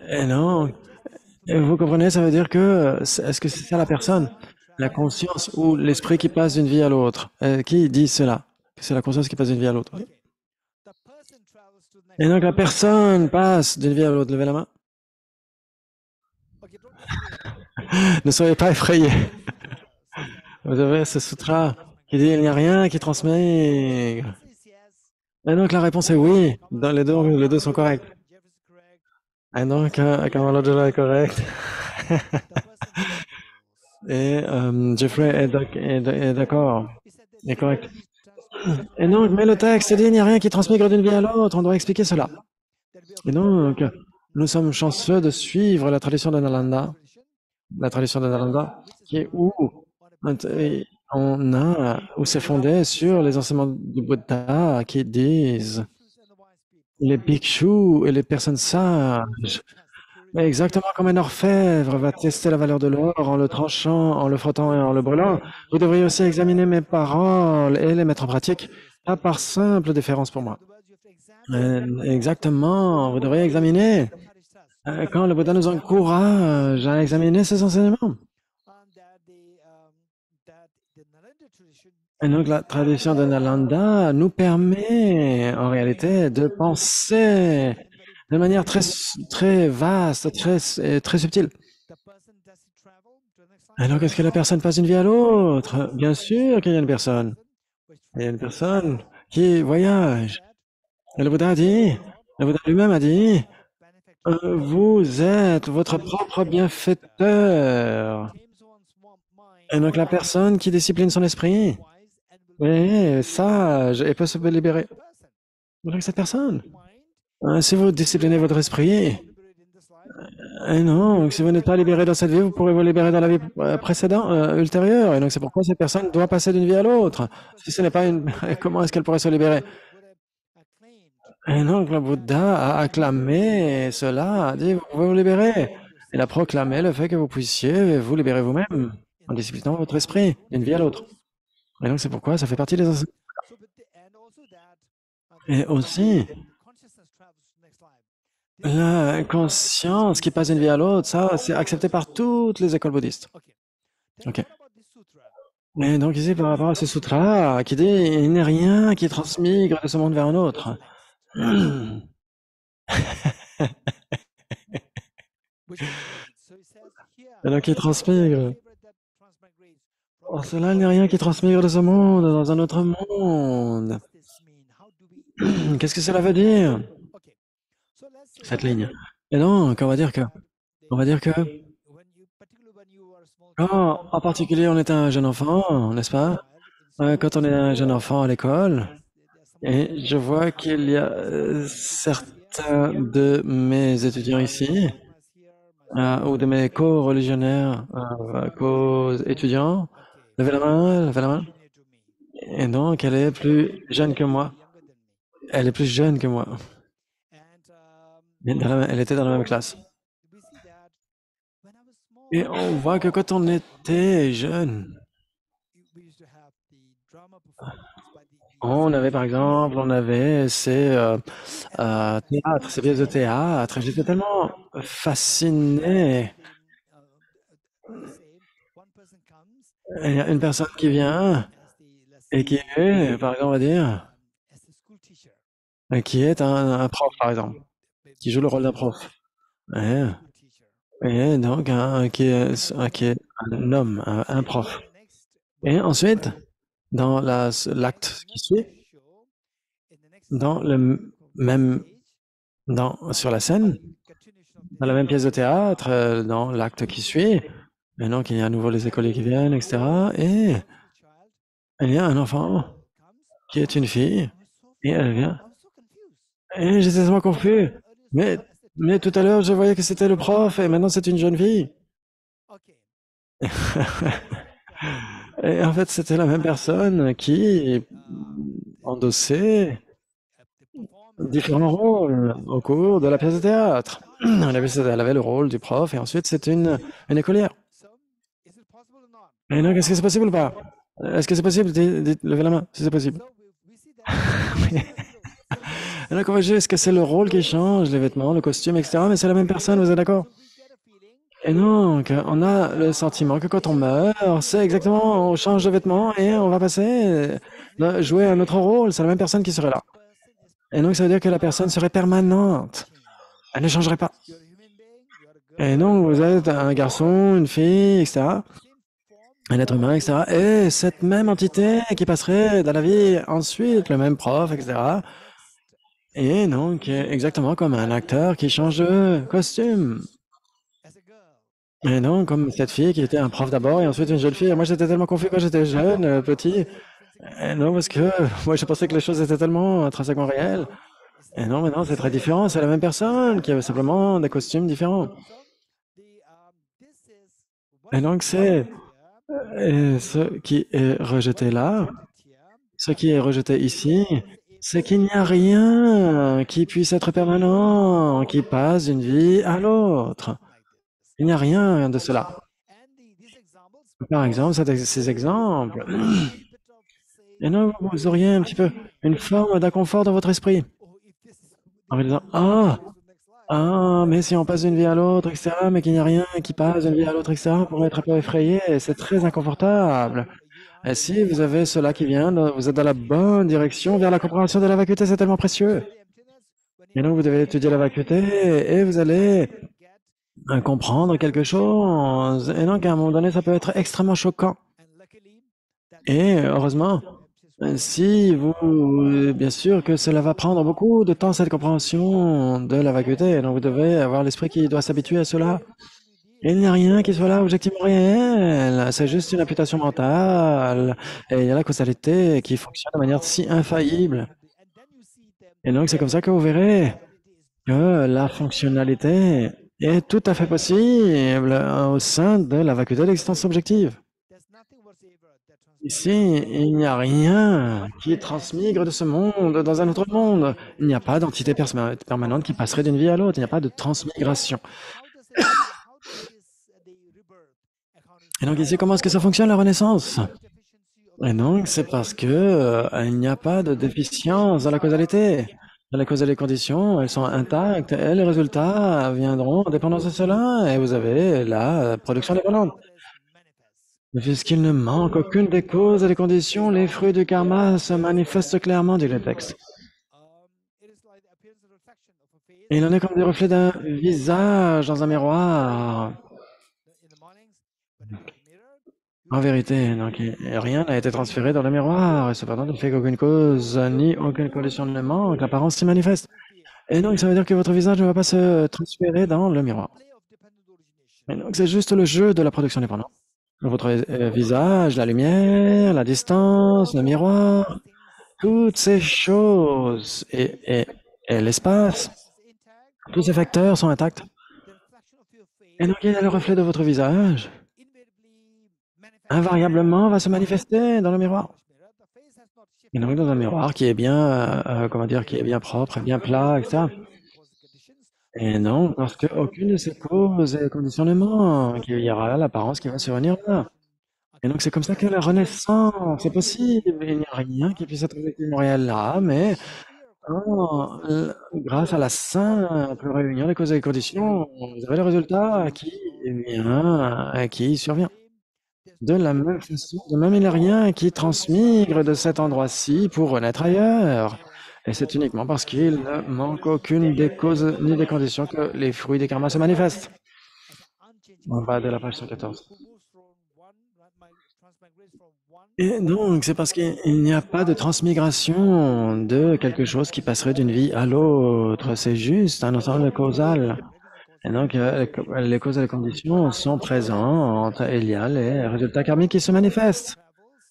et non, et vous comprenez, ça veut dire que, est-ce que c'est ça la personne? La conscience ou l'esprit qui passe d'une vie à l'autre? Qui dit cela? Que c'est la conscience qui passe d'une vie à l'autre? Et donc la personne passe d'une vie à l'autre. Levez la main. Ne soyez pas effrayés. Vous avez ce sutra qui dit il n'y a rien qui transmigre. Et donc la réponse est oui. Dans les deux sont corrects. Et donc, quand l'au-delà est correct. Et Jeffrey est d'accord. Est correct. Et donc, mais le texte dit il n'y a rien qui transmigre d'une vie à l'autre. On doit expliquer cela. Et donc, nous sommes chanceux de suivre la tradition de Nalanda. La tradition de Nalanda, qui est où où c'est fondé sur les enseignements du Bouddha qui disent les bhikshus et les personnes sages, exactement comme un orfèvre va tester la valeur de l'or en le tranchant, en le frottant et en le brûlant, vous devriez aussi examiner mes paroles et les mettre en pratique, pas par simple déférence pour moi. Exactement, vous devriez examiner. Quand le Bouddha nous encourage à examiner ses enseignements. Et donc la tradition de Nalanda nous permet en réalité de penser de manière très vaste, très subtile. Et donc est-ce que la personne passe d'une vie à l'autre? Bien sûr qu'il y a une personne. Il y a une personne qui voyage. Et le Bouddha lui-même a dit, vous êtes votre propre bienfaiteur. Et donc la personne qui discipline son esprit est sage et peut se libérer. Donc cette personne, si vous disciplinez votre esprit, et non, si vous n'êtes pas libéré dans cette vie, vous pourrez vous libérer dans la vie précédente, ultérieure. Et donc c'est pourquoi cette personne doit passer d'une vie à l'autre. Si ce n'est pas une... Comment est-ce qu'elle pourrait se libérer? Et donc le Bouddha a acclamé cela, a dit vous pouvez vous libérer. Il a proclamé le fait que vous puissiez vous libérer vous-même en disciplinant votre esprit d'une vie à l'autre. Et donc c'est pourquoi ça fait partie des enseignements. Et aussi, la conscience qui passe d'une vie à l'autre, ça c'est accepté par toutes les écoles bouddhistes. Ok. Et donc ici par rapport à ce sutra qui dit il n'y a rien qui transmigre de ce monde vers un autre. Et donc il transmigre. Or cela, il n'y a rien qui transmigre de ce monde dans un autre monde. Qu'est-ce que cela veut dire, Okay. So let's say cette ligne? Et donc, on va dire que particularly when you were a small quand, en particulier, on était un jeune enfant, n'est-ce pas? Quand on est un jeune enfant à l'école, et je vois qu'il y a certains de mes étudiants ici, ou de mes co-religionnaires, co-étudiants, levez la main, levez la main. Et donc, elle est plus jeune que moi. Elle est plus jeune que moi. Mais elle était dans la même classe. Et on voit que quand on était jeune, on avait par exemple, on avait ces théâtres, ces pièces de théâtre. J'étais tellement fasciné. Il y a une personne qui vient et qui est, par exemple, on va dire, qui est un prof, par exemple, qui joue le rôle d'un prof. Et donc, qui est un homme, un prof. Et ensuite, dans l'acte qui suit, dans le même, sur la scène, dans la même pièce de théâtre, dans l'acte qui suit, et donc il y a à nouveau les écoliers qui viennent, etc. Et il y a un enfant qui est une fille, et elle vient. Et j'étais tellement confus. Mais tout à l'heure, je voyais que c'était le prof, et maintenant c'est une jeune fille. Et en fait, c'était la même personne qui endossait différents rôles au cours de la pièce de théâtre. Elle avait le rôle du prof, et ensuite c'est une écolière. Et donc, est-ce que c'est possible ou pas? Est-ce que c'est possible? Levez la main, si c'est possible. Et donc, on va juger, est-ce que c'est le rôle qui change, les vêtements, le costume, etc. Mais c'est la même personne, vous êtes d'accord? Et donc, on a le sentiment que quand on meurt, c'est exactement, on change de vêtements et on va passer, jouer un autre rôle. C'est la même personne qui serait là. Et donc, ça veut dire que la personne serait permanente. Elle ne changerait pas. Et donc, vous êtes un garçon, une fille, etc. Un être humain, etc. Et cette même entité qui passerait dans la vie ensuite, le même prof, etc. Et donc, exactement comme un acteur qui change de costume. Et donc, comme cette fille qui était un prof d'abord et ensuite une jeune fille. Et moi, j'étais tellement confus quand j'étais jeune, petit. Et non, parce que moi, je pensais que les choses étaient tellement intrinsèquement réelles. Et non, maintenant, c'est très différent. C'est la même personne qui avait simplement des costumes différents. Et donc, c'est ce qui est rejeté là, ce qui est rejeté ici, c'est qu'il n'y a rien qui puisse être permanent, qui passe d'une vie à l'autre. Il n'y a rien de cela. Par exemple, ces exemples, et non, vous auriez un petit peu une forme d'inconfort dans votre esprit. En disant, mais si on passe d'une vie à l'autre, etc., mais qu'il n'y a rien qui passe d'une vie à l'autre, etc., pour être un peu effrayé, c'est très inconfortable. Et si vous avez cela qui vient, vous êtes dans la bonne direction vers la compréhension de la vacuité, c'est tellement précieux. Et donc, vous devez étudier la vacuité et vous allez comprendre quelque chose. Et donc, à un moment donné, ça peut être extrêmement choquant. Et heureusement, si vous, bien sûr que cela va prendre beaucoup de temps, cette compréhension de la vacuité. Donc, vous devez avoir l'esprit qui doit s'habituer à cela. Il n'y a rien qui soit là objectivement réel. C'est juste une imputation mentale. Et il y a la causalité qui fonctionne de manière si infaillible. Et donc, c'est comme ça que vous verrez que la fonctionnalité est tout à fait possible au sein de la vacuité de l'existence objective. Ici, il n'y a rien qui transmigre de ce monde dans un autre monde. Il n'y a pas d'entité permanente qui passerait d'une vie à l'autre. Il n'y a pas de transmigration. Et donc ici, comment est-ce que ça fonctionne la renaissance? Et donc, c'est parce que il n'y a pas de déficience dans la causalité. Dans la causalité, les conditions, elles sont intactes et les résultats viendront en dépendance de cela. Et vous avez la production dépendante. Puisqu'il ne manque aucune des causes et des conditions, les fruits du karma se manifestent clairement, dit le texte. Et il en est comme des reflets d'un visage dans un miroir. En vérité, donc, rien n'a été transféré dans le miroir, et cependant, il fait qu'aucune cause ni aucune condition ne manque, l'apparence s'y manifeste. Et donc, ça veut dire que votre visage ne va pas se transférer dans le miroir. Et donc, c'est juste le jeu de la production dépendante. Votre visage, la lumière, la distance, le miroir, toutes ces choses et l'espace, tous ces facteurs sont intacts. Et donc, il y a le reflet de votre visage, invariablement, va se manifester dans le miroir. Et donc, dans un miroir qui est bien, comment dire, qui est bien propre, bien plat, etc. Et non, parce qu'aucune de ces causes et conditions ne manque. Il y aura l'apparence qui va survenir là. Et donc, c'est comme ça que la renaissance est possible. Il n'y a rien qui puisse être effectivement réel là, mais grâce à la simple réunion des causes et des conditions, vous avez le résultat qui survient. De la même façon, de même, il n'y a rien qui transmigre de cet endroit-ci pour renaître ailleurs. Et c'est uniquement parce qu'il ne manque aucune des causes ni des conditions que les fruits des karmas se manifestent. En bas de la page 114. Et donc, c'est parce qu'il n'y a pas de transmigration de quelque chose qui passerait d'une vie à l'autre. C'est juste un ensemble causal. Et donc, les causes et les conditions sont présentes et il y a les résultats karmiques qui se manifestent.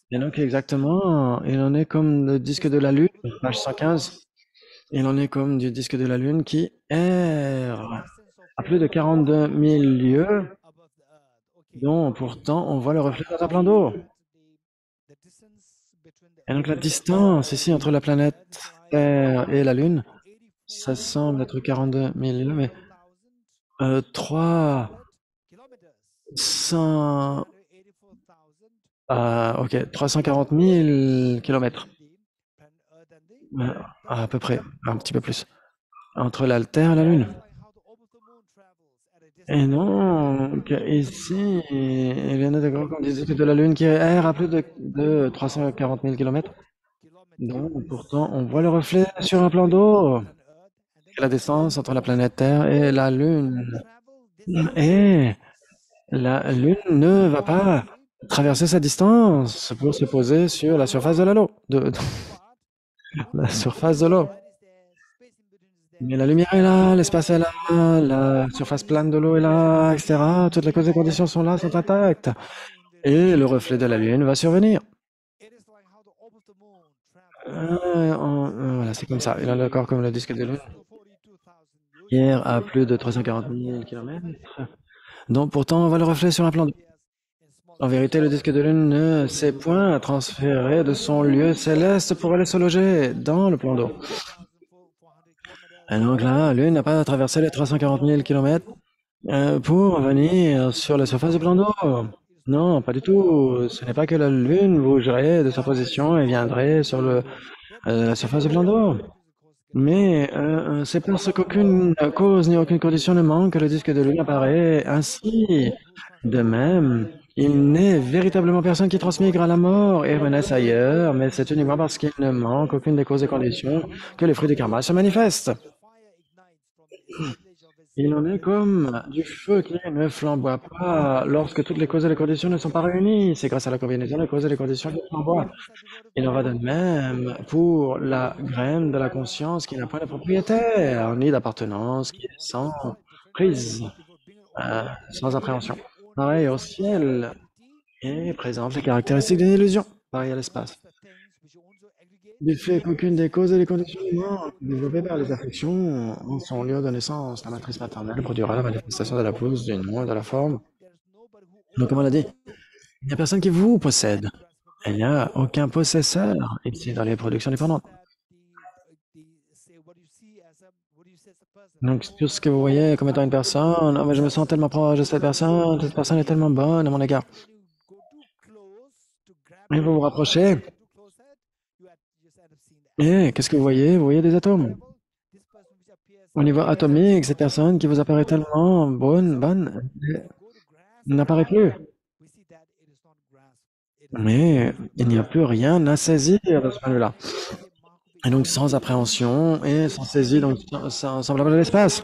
Et donc, exactement, il en est comme le disque de la Lune, page 115. Il en est comme du disque de la Lune qui erre à plus de 42 000 lieues, dont pourtant on voit le reflet dans un plan d'eau. Et donc, la distance ici entre la planète Terre et la Lune, ça semble être 42 000 lieues, mais 300... 340 000 kilomètres. À peu près, un petit peu plus. Entre la Terre et la Lune. Et donc, ici, il y en a de grands disques de la Lune qui errent à plus de 340 000 kilomètres. Donc, pourtant, on voit le reflet sur un plan d'eau. La distance entre la planète Terre et la Lune. Et la Lune ne va pas traverser cette distance pour se poser sur la surface de l'eau. La surface de l'eau. Mais la lumière est là, l'espace est là, la surface plane de l'eau est là, etc. Toutes les causes et conditions sont là, sont intactes. Et le reflet de la Lune va survenir. Voilà, c'est comme ça. Il a le corps comme le disque de Lune. Hier, à plus de 340 000 km. Donc, pourtant, on voit le reflet sur un plan d'eau. En vérité, le disque de Lune ne s'est point transféré de son lieu céleste pour aller se loger dans le plan d'eau. Et donc là, la Lune n'a pas traversé les 340 000 km pour venir sur la surface du plan d'eau. Non, pas du tout. Ce n'est pas que la Lune bougerait de sa position et viendrait sur la surface du plan d'eau. Mais c'est parce qu'aucune cause ni aucune condition ne manque que le disque de Lune apparaît ainsi. De même, il n'est véritablement personne qui transmigre à la mort et renaisse ailleurs, mais c'est uniquement parce qu'il ne manque aucune des causes et conditions que les fruits du karma se manifestent. Il en est comme du feu qui ne flamboie pas lorsque toutes les causes et les conditions ne sont pas réunies. C'est grâce à la combinaison des causes et des conditions qui flamboient. Il en va de même pour la graine de la conscience qui n'a pas de propriétaire, ni d'appartenance, qui est sans prise, sans appréhension. Pareil au ciel et présente les caractéristiques d'une illusion, pareil à l'espace. Du fait qu'aucune des causes et des conditions humaines développées par les affections en son lieu de naissance, la matrice maternelle produira la manifestation de la pousse, du nom et de la forme. Donc, comme on l'a dit, il n'y a personne qui vous possède. Il n'y a aucun possesseur ici dans les productions dépendantes. Donc, tout ce que vous voyez comme étant une personne, oh, mais je me sens tellement proche de cette personne est tellement bonne à mon égard. Et vous vous rapprochez. Et qu'est-ce que vous voyez? Vous voyez des atomes. Au niveau atomique, cette personne qui vous apparaît tellement bonne, n'apparaît plus. Mais il n'y a plus rien à saisir de ce point de vue-là. Et donc, sans appréhension et sans saisie, donc semblable à l'espace.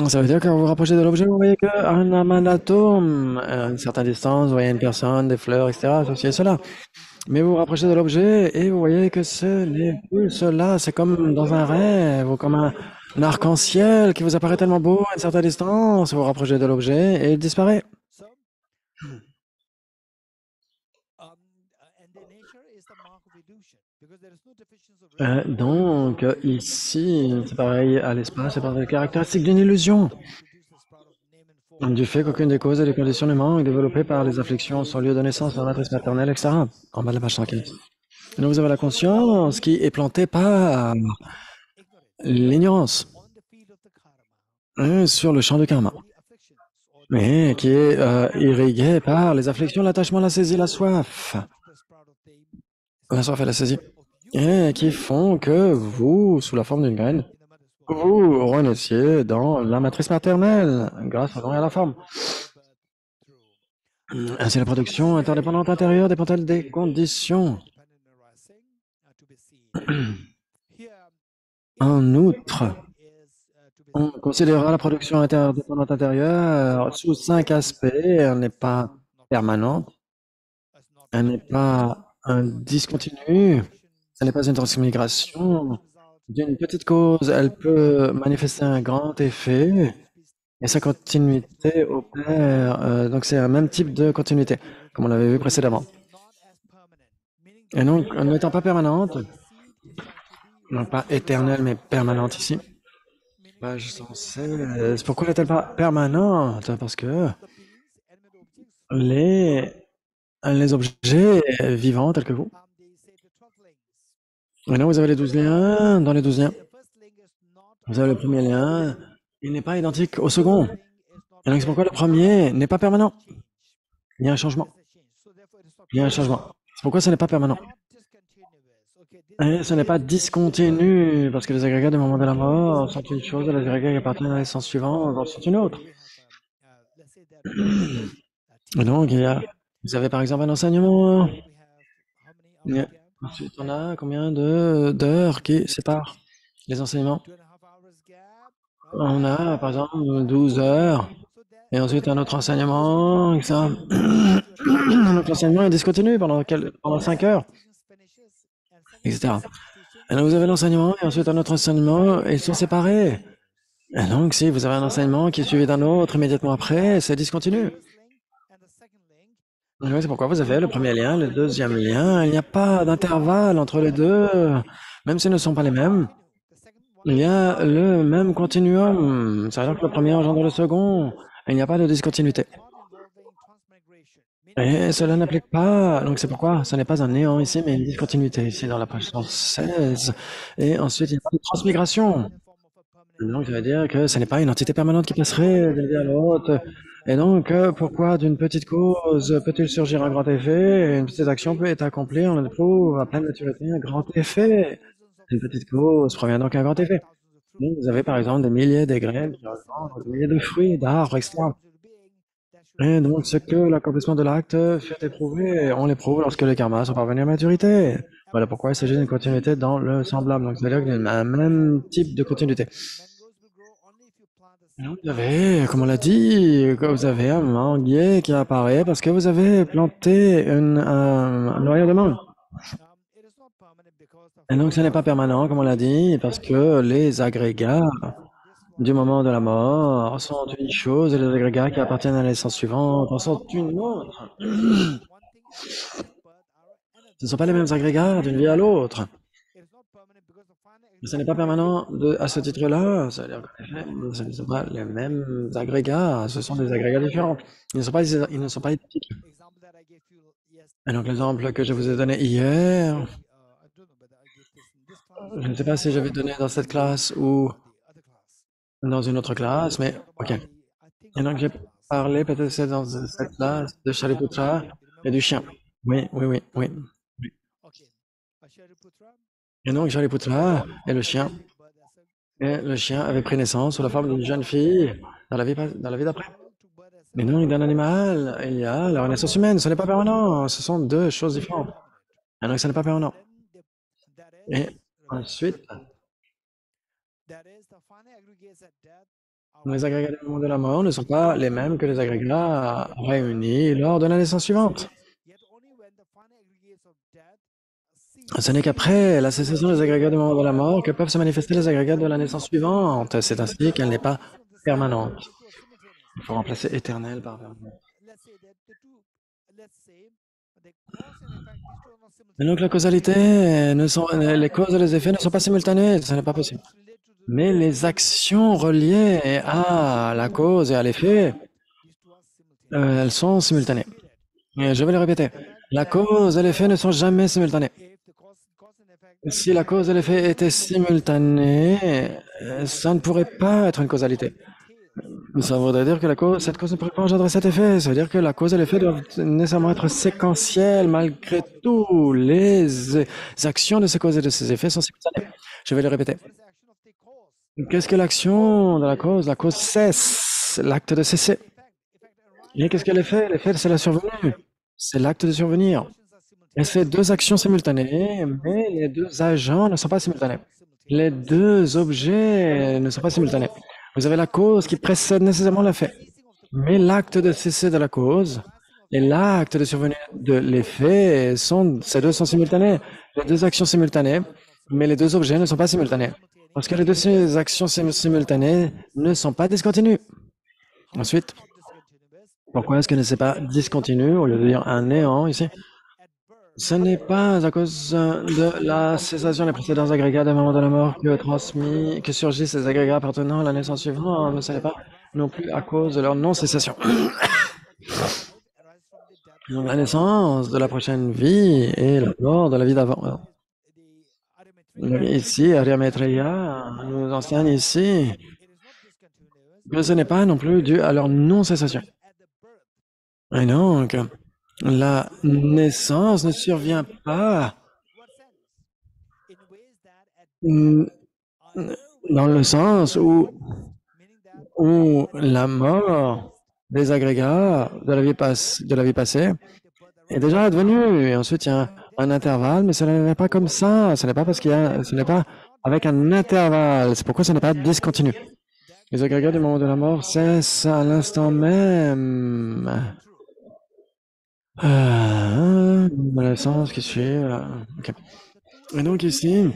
Ça veut dire que quand vous vous rapprochez de l'objet, vous voyez qu'un amas d'atomes, à une certaine distance, vous voyez une personne, des fleurs, etc., ceci et cela. Mais vous vous rapprochez de l'objet et vous voyez que ce n'est plus cela, c'est comme dans un rêve ou comme un arc-en-ciel qui vous apparaît tellement beau à une certaine distance, vous vous rapprochez de l'objet et il disparaît. So, and the nature is the mark of illusion because there is no definitions of reality. Donc, ici, c'est pareil à l'espace, c'est pareil, caractéristique d'une illusion. Produces proud of name and form. Du fait qu'aucune des causes et des conditions du manque développées par les afflictions sont lieu de naissance de la matrice maternelle, etc. En bas de la page 115. Et donc, vous avez la conscience qui est plantée par l'ignorance On the field of the karma, sur le champ du karma, the afflictions or the mais qui est irriguée par les afflictions, l'attachement, la saisie, la soif, express proud of name la soif et la saisie, of you et qui font que vous, sous la forme d'une graine, in the mother's womb. vous renaissiez dans la matrice maternelle, grâce au nom et à la forme. Through Ainsi, la production interdépendante intérieure dépend-elle des conditions? dependent arising to be seen. Here, En outre, is to be on considérera la production interdépendante intérieure sous 5 aspects. Elle n'est pas permanente, as not elle n'est pas un discontinu, elle n'est pas une transmigration d'une petite cause. Elle peut manifester un grand effet et sa continuité opère. Donc, c'est un même type de continuité, comme on l'avait vu précédemment. not as permanent, meaning Et donc, en n'étant pas permanente, seed is said to be non pas éternelle, mais permanente ici. Page 116. Pourquoi n'est-elle pas permanente? Parce que the beings, animate objects, les objets vivants tels que vous. they say the 12 links. Maintenant, vous avez les 12 liens. Dans les 12 liens, The first link is not vous avez le premier lien. Il n'est pas identique au second. link is not Et donc, c'est pourquoi le premier n'est pas permanent. change. Il y a un changement. There's a change. So therefore it is not Il y a un changement. C'est pourquoi ce n'est pas permanent. not discontinuous. Okay, this Et ce n'est pas discontinu, parce que les agrégats du moment de la mort sont une chose et les agrégats qui appartiennent à l'essence suivante en sont une autre. let's say that Et donc, vous avez par exemple un enseignement. we have how many Et hours gap? ensuite, on a combien d'heures qui séparent les enseignements? 2.5 hours gap. On a, par exemple, 12 heures. So that Et ensuite, un autre enseignement, etc. Un autre enseignement est discontinu pendant 5 heures, etc. Et donc, vous avez l'enseignement et ensuite un autre enseignement, et ils sont séparés. Et donc, si vous avez un enseignement qui est suivi d'un autre immédiatement après, c'est discontinu. Et donc, c'est pourquoi vous avez le premier lien, le deuxième lien. Il n'y a pas d'intervalle entre les deux, même s'ils ne sont pas les mêmes. Il y a le même continuum. Ça veut dire que le premier engendre le second. Il n'y a pas de discontinuité. Et cela n'applique pas. Donc c'est pourquoi ce n'est pas un néant ici, mais une discontinuité ici dans la page 116. Et ensuite, il n'y a pas de transmigration. Donc ça veut dire que ce n'est pas une entité permanente qui passerait d'une vie à l'autre. Et donc, pourquoi d'une petite cause peut-il surgir un grand effet? Et une petite action peut être accomplie, on éprouve à pleine maturité un grand effet. Une petite cause provient donc un grand effet. Donc, vous avez par exemple des milliers de graines qui engendrent des milliers de fruits, d'arbres, etc. Et donc, ce que l'accomplissement de l'acte fait éprouver, on l'éprouve lorsque les karmas sont parvenus à maturité. Voilà pourquoi il s'agit d'une continuité dans le semblable. Donc, c'est-à-dire qu'il y a un même type de continuité. Et donc, vous avez, comme on l'a dit, que vous avez un manguier qui apparaît parce que vous avez planté un noyau de mangue. Et donc, ce n'est pas permanent, comme on l'a dit, parce que les agrégats du moment de la mort sont une chose et les agrégats qui appartiennent à l'essence suivante en sont une autre. Ce ne sont pas les mêmes agrégats d'une vie à l'autre. Ce n'est pas permanent à ce titre-là. C'est-à-dire qu'en effet, ce ne sont pas les mêmes agrégats, ce sont des agrégats différents. Ils ne sont pas identiques. Et donc l'exemple que je vous ai donné hier, je ne sais pas si j'avais donné dans cette classe ou dans une autre classe, mais ok. Et donc j'ai parlé peut-être c'est dans cette classe de Shariputra et du chien. Oui. Et donc Shariputra et le chien avait pris naissance sous la forme d'une jeune fille dans la vie d'après. Mais non, d'un animal, il y a la renaissance humaine, ce n'est pas permanent, ce sont deux choses différentes. Et donc ce n'est pas permanent. Et ensuite, Les agrégats du moment de la mort ne sont pas les mêmes que les agrégats réunis lors de la naissance suivante. Ce n'est qu'après la cessation des agrégats du moment de la mort que peuvent se manifester les agrégats de la naissance suivante. C'est ainsi qu'elle n'est pas permanente. Il faut remplacer éternel par permanent. Et donc la causalité, les causes et les effets ne sont pas simultanés, ce n'est pas possible. Mais les actions reliées à la cause et à l'effet, elles sont simultanées. Et je vais le répéter, la cause et l'effet ne sont jamais simultanés. Si la cause et l'effet étaient simultanés, ça ne pourrait pas être une causalité. Ça voudrait dire que cette cause ne pourrait pas engendrer cet effet. Ça veut dire que la cause et l'effet doivent nécessairement être séquentiels. Malgré tout, les actions de ces causes et de ces effets sont simultanées. Je vais le répéter. Qu'est-ce que l'action de la cause? La cause cesse, l'acte de cesser. Et qu'est-ce que l'effet? L'effet, c'est la survenue. C'est l'acte de survenir. Et c'est deux actions simultanées, mais les deux agents ne sont pas simultanés. Les deux objets ne sont pas simultanés. Vous avez la cause qui précède nécessairement l'effet. Mais l'acte de cesser de la cause et l'acte de survenir de l'effet, ces deux sont simultanés. Les deux actions simultanées, mais les deux objets ne sont pas simultanés. Parce que les deux actions simultanées ne sont pas discontinues. Ensuite, pourquoi est-ce que ce n'est pas discontinu au lieu de dire un néant ici? Ce n'est pas à cause de la cessation des précédents agrégats d'un moment de la mort que surgissent ces agrégats appartenant à la naissance suivante, mais ce n'est pas non plus à cause de leur non-cessation. Donc la naissance de la prochaine vie et la mort de la vie d'avant. Ici, Arya Maitreya nous enseigne ici que ce n'est pas non plus dû à leur non-cessation. Et donc, la naissance ne survient pas dans le sens où la mort des agrégats de la vie passée est déjà advenue. Et ensuite, il y a un intervalle, mais ce n'est pas comme ça. Ce n'est pas parce ce n'est pas avec un intervalle. C'est pourquoi ce n'est pas discontinu. Les agrégats du moment de la mort cessent à l'instant même. La naissance qui suit. Okay. Et donc ici,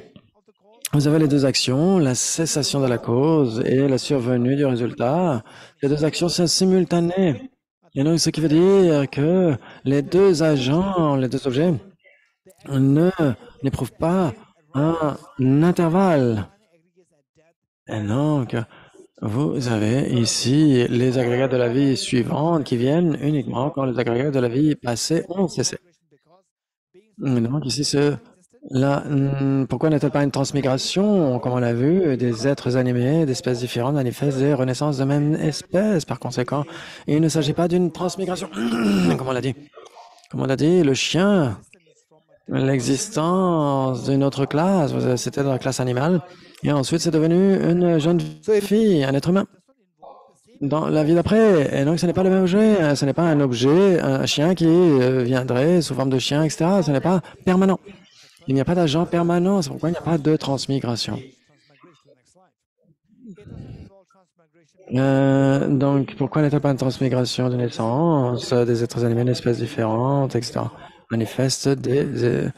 vous avez les deux actions, la cessation de la cause et la survenue du résultat. Les deux actions sont simultanées. Et donc, ce qui veut dire que les deux agents, les deux objets, n'éprouvent pas un intervalle. Et donc, vous avez ici les agrégats de la vie suivante qui viennent uniquement quand les agrégats de la vie passée ont cessé. Donc ici, pourquoi n'est-elle pas une transmigration? Comme on l'a vu, des êtres animés d'espèces différentes manifestent des renaissances de même espèce. Par conséquent, il ne s'agit pas d'une transmigration. Comme on l'a dit. Comme on l'a dit, le chien, l'existence d'une autre classe, c'était dans la classe animale, et ensuite c'est devenu une jeune fille, un être humain, dans la vie d'après. Et donc ce n'est pas le même objet, ce n'est pas un objet, un chien qui viendrait sous forme de chien, etc. Ce n'est pas permanent. Il n'y a pas d'agent permanent, c'est pourquoi il n'y a pas de transmigration. Donc, pourquoi n'est-elle pas une transmigration de naissance des êtres animés d'espèces différentes, etc. manifestent des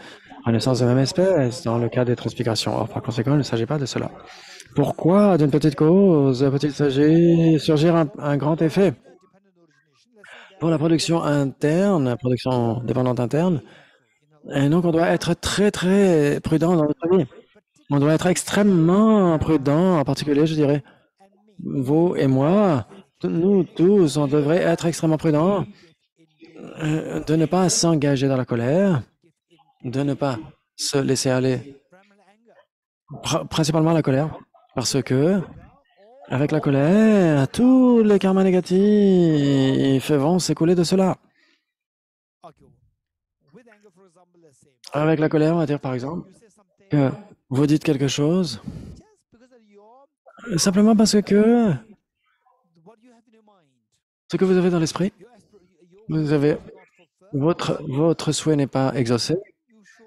renaissances de la même espèce dans le cas des transmigrations. Or, par conséquent, il ne s'agit pas de cela. Pourquoi, d'une petite cause, peut-il surgir un grand effet? Pour la production interne, production dépendante interne, et donc on doit être très très prudent dans notre vie. On doit être extrêmement prudent, en particulier, je dirais, vous et moi, nous tous, on devrait être extrêmement prudents de ne pas s'engager dans la colère, de ne pas se laisser aller, principalement la colère, parce que avec la colère, tous les karmas négatifs vont s'écouler de cela. Avec la colère, on va dire par exemple que vous dites quelque chose simplement parce que ce que vous avez dans l'esprit, votre souhait n'est pas exaucé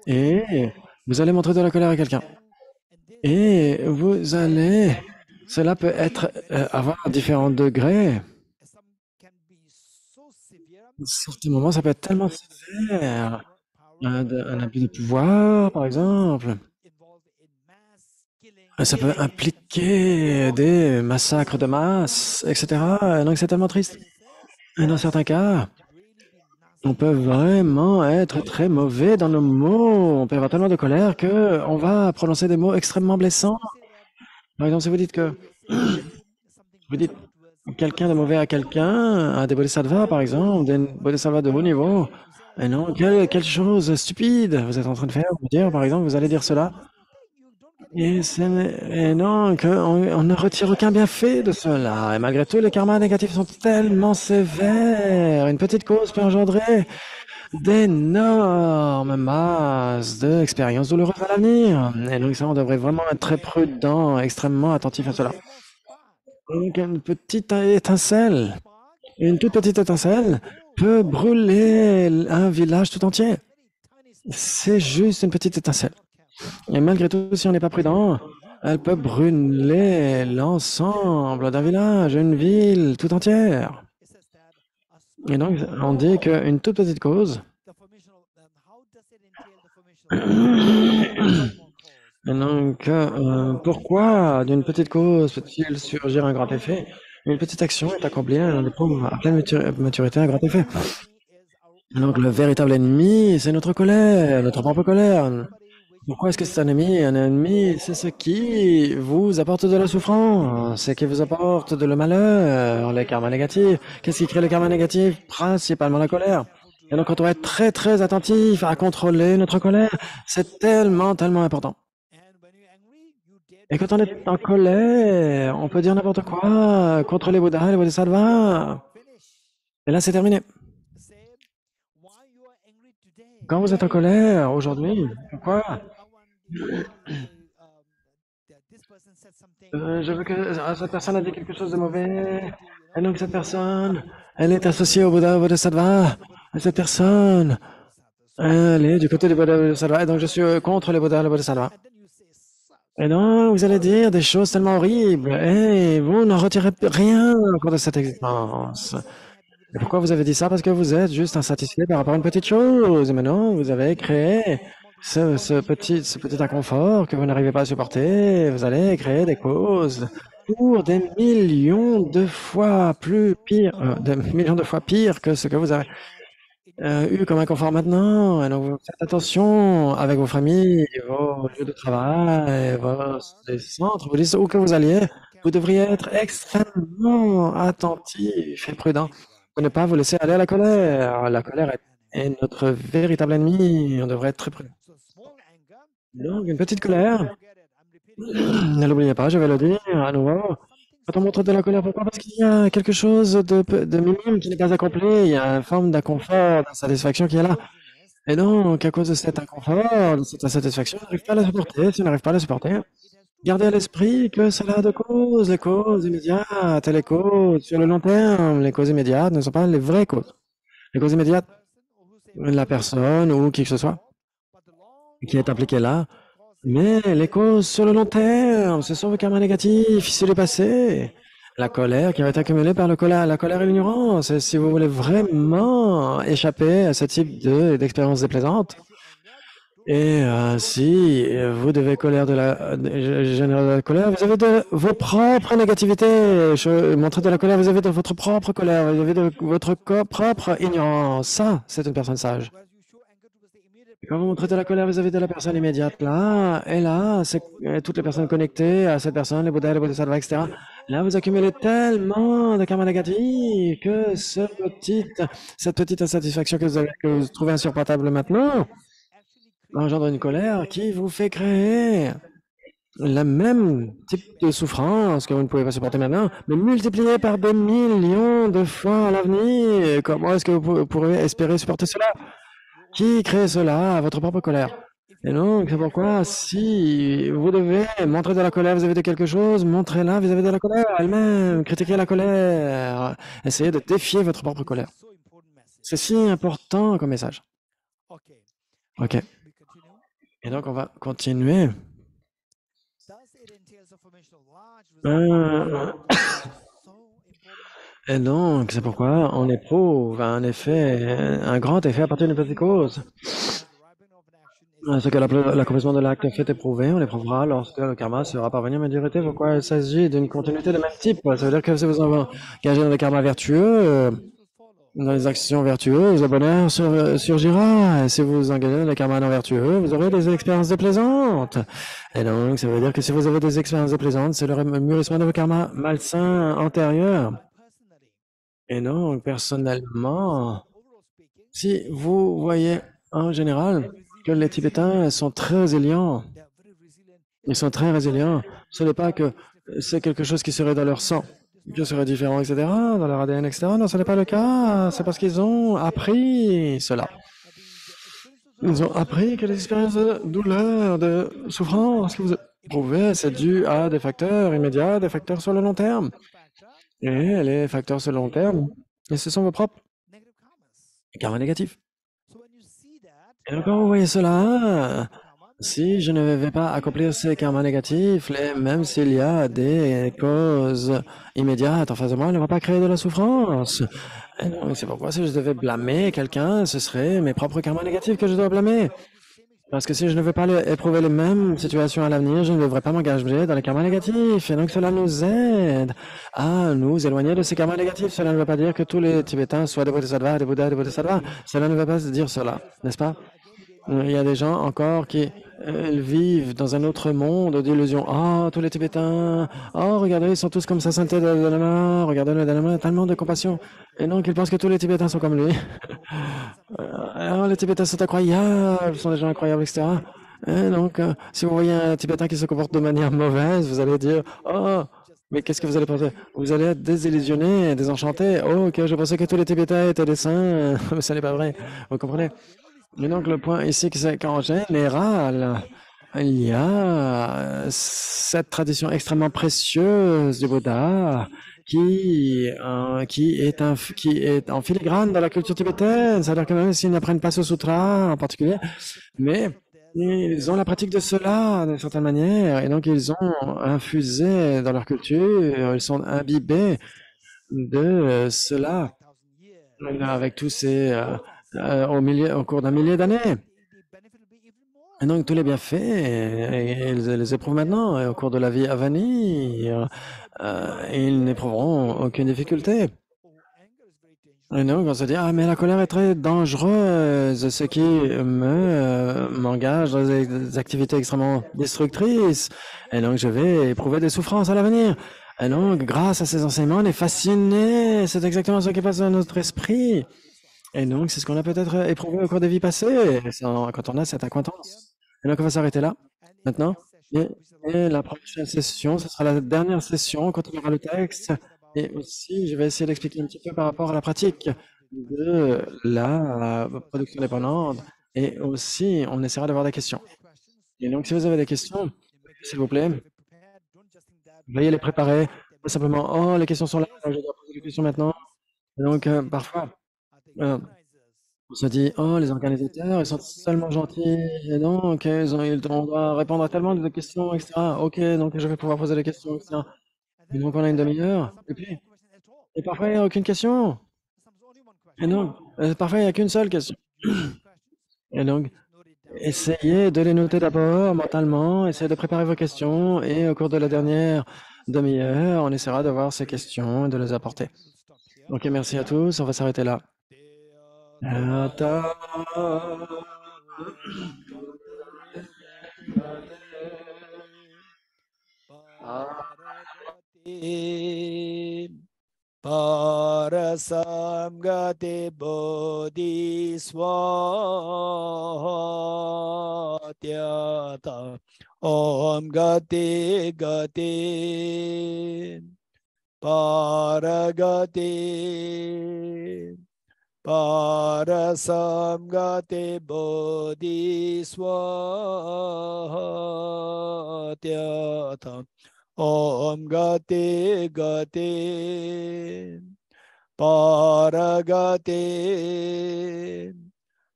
et vous allez montrer de la colère à quelqu'un. Et vous allez Cela peut être, avoir différents degrés. Some can be so severe. À certains moments, ça peut être tellement sévère. Un abus de pouvoir, par exemple. Involved in mass killing. Ça peut impliquer des massacres de masse, etc. Donc c'est tellement triste. Et dans certains cas, on peut vraiment être très mauvais dans nos mots. On peut avoir tellement de colère que on va prononcer des mots extrêmement blessants. Par exemple, si vous dites que vous dites quelqu'un de mauvais à quelqu'un, à des bodhisattvas, par exemple, des bodhisattvas de haut niveau, et non, quelle chose stupide vous êtes en train de faire, vous dire, par exemple, vous allez dire cela. Et non, on ne retire aucun bienfait de cela. Et malgré tout, les karmas négatifs sont tellement sévères. Une petite cause peut engendrer d'énormes masses d'expériences douloureuses à l'avenir. Et donc ça, on devrait vraiment être très prudent, extrêmement attentif à cela. Donc une toute petite étincelle peut brûler un village tout entier. C'est juste une petite étincelle. Et malgré tout, si on n'est pas prudent, elle peut brûler l'ensemble d'un village, une ville tout entière. Et donc, on dit qu'une toute petite cause, et donc, pourquoi d'une petite cause peut-il surgir un grand effet? Une petite action est accomplie à pleine maturité un grand effet. Donc, le véritable ennemi, c'est notre colère, notre propre colère. Pourquoi est-ce que c'est un ennemi? Un ennemi, c'est ce qui vous apporte de la souffrance, c'est qui vous apporte de le malheur, les karmas négatifs. Qu'est-ce qui crée les karmas négatifs? Principalement la colère. Et donc, on doit être très, très attentif à contrôler notre colère. C'est tellement, tellement important. Et quand on est en colère, on peut dire n'importe quoi contre les Bouddhas, les Bodhisattvas. Et là, c'est terminé. Quand vous êtes en colère aujourd'hui, pourquoi? Je veux que cette personne a dit quelque chose de mauvais. Et donc cette personne, elle est associée au Bouddha, au Bodhisattva. Et cette personne, elle est du côté du Bouddha, Bodhisattva. Et donc je suis contre les Bouddhas, le Bodhisattva. Et donc vous allez dire des choses tellement horribles. Et vous n'en retirez rien encore de cette existence. Et pourquoi vous avez dit ça? Parce que vous êtes juste insatisfait par rapport à une petite chose. Et maintenant, vous avez créé ce petit inconfort que vous n'arrivez pas à supporter. Vous allez créer des causes pour des millions de fois pire que ce que vous avez eu comme inconfort maintenant. Et donc, vous faites attention avec vos familles, vos lieux de travail, vos centres, vous dites où que vous alliez. Vous devriez être extrêmement attentif et prudent pour ne pas vous laisser aller à la colère. La colère est notre véritable ennemi. On devrait être très prudent. Donc, une petite colère, ne l'oubliez pas, je vais le dire à nouveau. Quand on montre de la colère, pourquoi? Parce qu'il y a quelque chose de minime qui n'est pas accompli. Il y a une forme d'inconfort, d'insatisfaction qui est là. Et donc, à cause de cet inconfort, de cette insatisfaction, on n'arrive pas à la supporter. Si on n'arrive pas à la supporter, gardez à l'esprit que cela a deux causes, les causes immédiates et les causes sur le long terme. Les causes immédiates ne sont pas les vraies causes. Les causes immédiates, la personne ou qui que ce soit qui est impliqué là, mais les causes sur le long terme, ce sont vos karmas négatifs issus du passé. La colère qui va être accumulée par la colère et l'ignorance. Et si vous voulez vraiment échapper à ce type d'expérience déplaisante, et si vous devez générer de la colère, vous avez de vos propres négativités. Montrer de la colère, vous avez de votre propre colère, vous avez de votre propre ignorance. Ça, c'est une personne sage. Et quand vous montrez de la colère vis-à-vis de la personne immédiate, là, et là, c'est toutes les personnes connectées à cette personne, les Bouddhas, les Bodhisattvas, etc. Là, vous accumulez tellement de karma négatif que cette petite insatisfaction que vous trouvez insupportable maintenant engendre une colère qui vous fait créer le même type de souffrance que vous ne pouvez pas supporter maintenant, mais multiplié par des millions de fois à l'avenir. Comment est-ce que vous pourrez espérer supporter cela? Qui crée cela? Votre propre colère. Et donc, c'est pourquoi, si vous devez montrer de la colère vis-à-vis de quelque chose, montrez-la vis-à-vis de la colère elle-même. Critiquez la colère. Essayez de défier votre propre colère. C'est si important comme message. OK. Et donc, on va continuer. Et donc, c'est pourquoi on éprouve un effet, un grand effet à partir d'une petite cause. Ce que l'accomplissement de l'acte fait éprouver, on l'éprouvera lorsque le karma sera parvenu à maturité. Pourquoi il s'agit d'une continuité de même type? Ça veut dire que si vous engagez dans des karmas vertueux, dans les actions vertueuses, le bonheur surgira. Et si vous engagez dans les karmas non vertueux, vous aurez des expériences déplaisantes. Et donc, ça veut dire que si vous avez des expériences déplaisantes, c'est le mûrissement de vos karmas malsains antérieurs. Et non, personnellement, si vous voyez en général que les Tibétains sont très résilients, ils sont très résilients, ce n'est pas que c'est quelque chose qui serait dans leur sang, qui serait différent, etc., dans leur ADN, etc. Non, ce n'est pas le cas, c'est parce qu'ils ont appris cela. Ils ont appris que les expériences de douleur, de souffrance que vous éprouvez, c'est dû à des facteurs immédiats, des facteurs sur le long terme. Et les facteurs sur le long terme, et ce sont vos propres karmas négatifs. Et donc, quand vous voyez cela, si je ne vais pas accomplir ces karmas négatifs, même s'il y a des causes immédiates en face de moi, elles ne vont pas créer de la souffrance. Et donc, c'est pourquoi si je devais blâmer quelqu'un, ce serait mes propres karmas négatifs que je dois blâmer. Parce que si je ne veux pas éprouver les mêmes situations à l'avenir, je ne devrais pas m'engager dans les karmas négatifs. Et donc, cela nous aide à nous éloigner de ces karmas négatifs. Cela ne veut pas dire que tous les Tibétains soient des Bodhisattvas, des Bouddhas, des Bodhisattvas. Cela ne veut pas dire cela, n'est-ce pas? Il y a des gens encore qui vivent dans un autre monde d'illusions. Oh, tous les Tibétains. Oh, regardez, ils sont tous comme ça, Sainte Dalai Lama. Regardez le Dalai Lama, tellement de compassion. Et donc, ils pensent que tous les Tibétains sont comme lui. Alors, les Tibétains sont incroyables, sont des gens incroyables, etc. Et donc, si vous voyez un Tibétain qui se comporte de manière mauvaise, vous allez dire, oh, mais qu'est-ce que vous allez penser? Vous allez être désillusionné, désenchanté. Oh, ok, je pensais que tous les Tibétains étaient des saints, mais ça n'est pas vrai. Vous comprenez? Et donc, le point ici, c'est qu'en général, il y a cette tradition extrêmement précieuse du Bouddha qui est en filigrane dans la culture tibétaine. C'est-à-dire que même s'ils n'apprennent pas ce sutra en particulier, mais ils ont la pratique de cela d'une certaine manière, et donc ils ont infusé dans leur culture, ils sont imbibés de cela avec tous ces au cours d'un millier d'années. Et donc tous les bienfaits, ils les éprouvent maintenant, et au cours de la vie à venir, ils n'éprouveront aucune difficulté. Et donc on se dit, ah mais la colère est très dangereuse, ce qui m'engage dans des activités extrêmement destructrices, et donc je vais éprouver des souffrances à l'avenir. Et donc grâce à ces enseignements, on est fasciné, c'est exactement ce qui passe dans notre esprit. Et donc, c'est ce qu'on a peut-être éprouvé au cours des vies passées, quand on a cette acquaintance. Et donc, on va s'arrêter là, maintenant. Et la prochaine session, ce sera la dernière session, on continuera le texte. Et aussi, je vais essayer d'expliquer un petit peu par rapport à la pratique de la production dépendante. Et aussi, on essaiera d'avoir des questions. Et donc, si vous avez des questions, s'il vous plaît, veuillez les préparer. Pas simplement, oh, les questions sont là, je dois poser les questions maintenant. Et donc, parfois, on se dit, oh, les organisateurs, ils sont tellement gentils, et donc, on doit répondre à tellement de questions, etc. Ok, donc je vais pouvoir poser les questions, etc. Et donc, on a une demi-heure, et parfois, il n'y a aucune question. Et donc, parfois, il n'y a qu'une seule question. Et donc, essayez de les noter d'abord mentalement, essayez de préparer vos questions, et au cours de la dernière demi-heure, on essaiera de voir ces questions et de les apporter. Ok, merci à tous, on va s'arrêter là. Parasamgate bodhiswatyata Om gate gate paragate Parasamgate bodhiswatyata Om gate gate paragate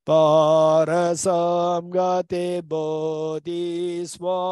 Parasamgate Bodhi Swaha.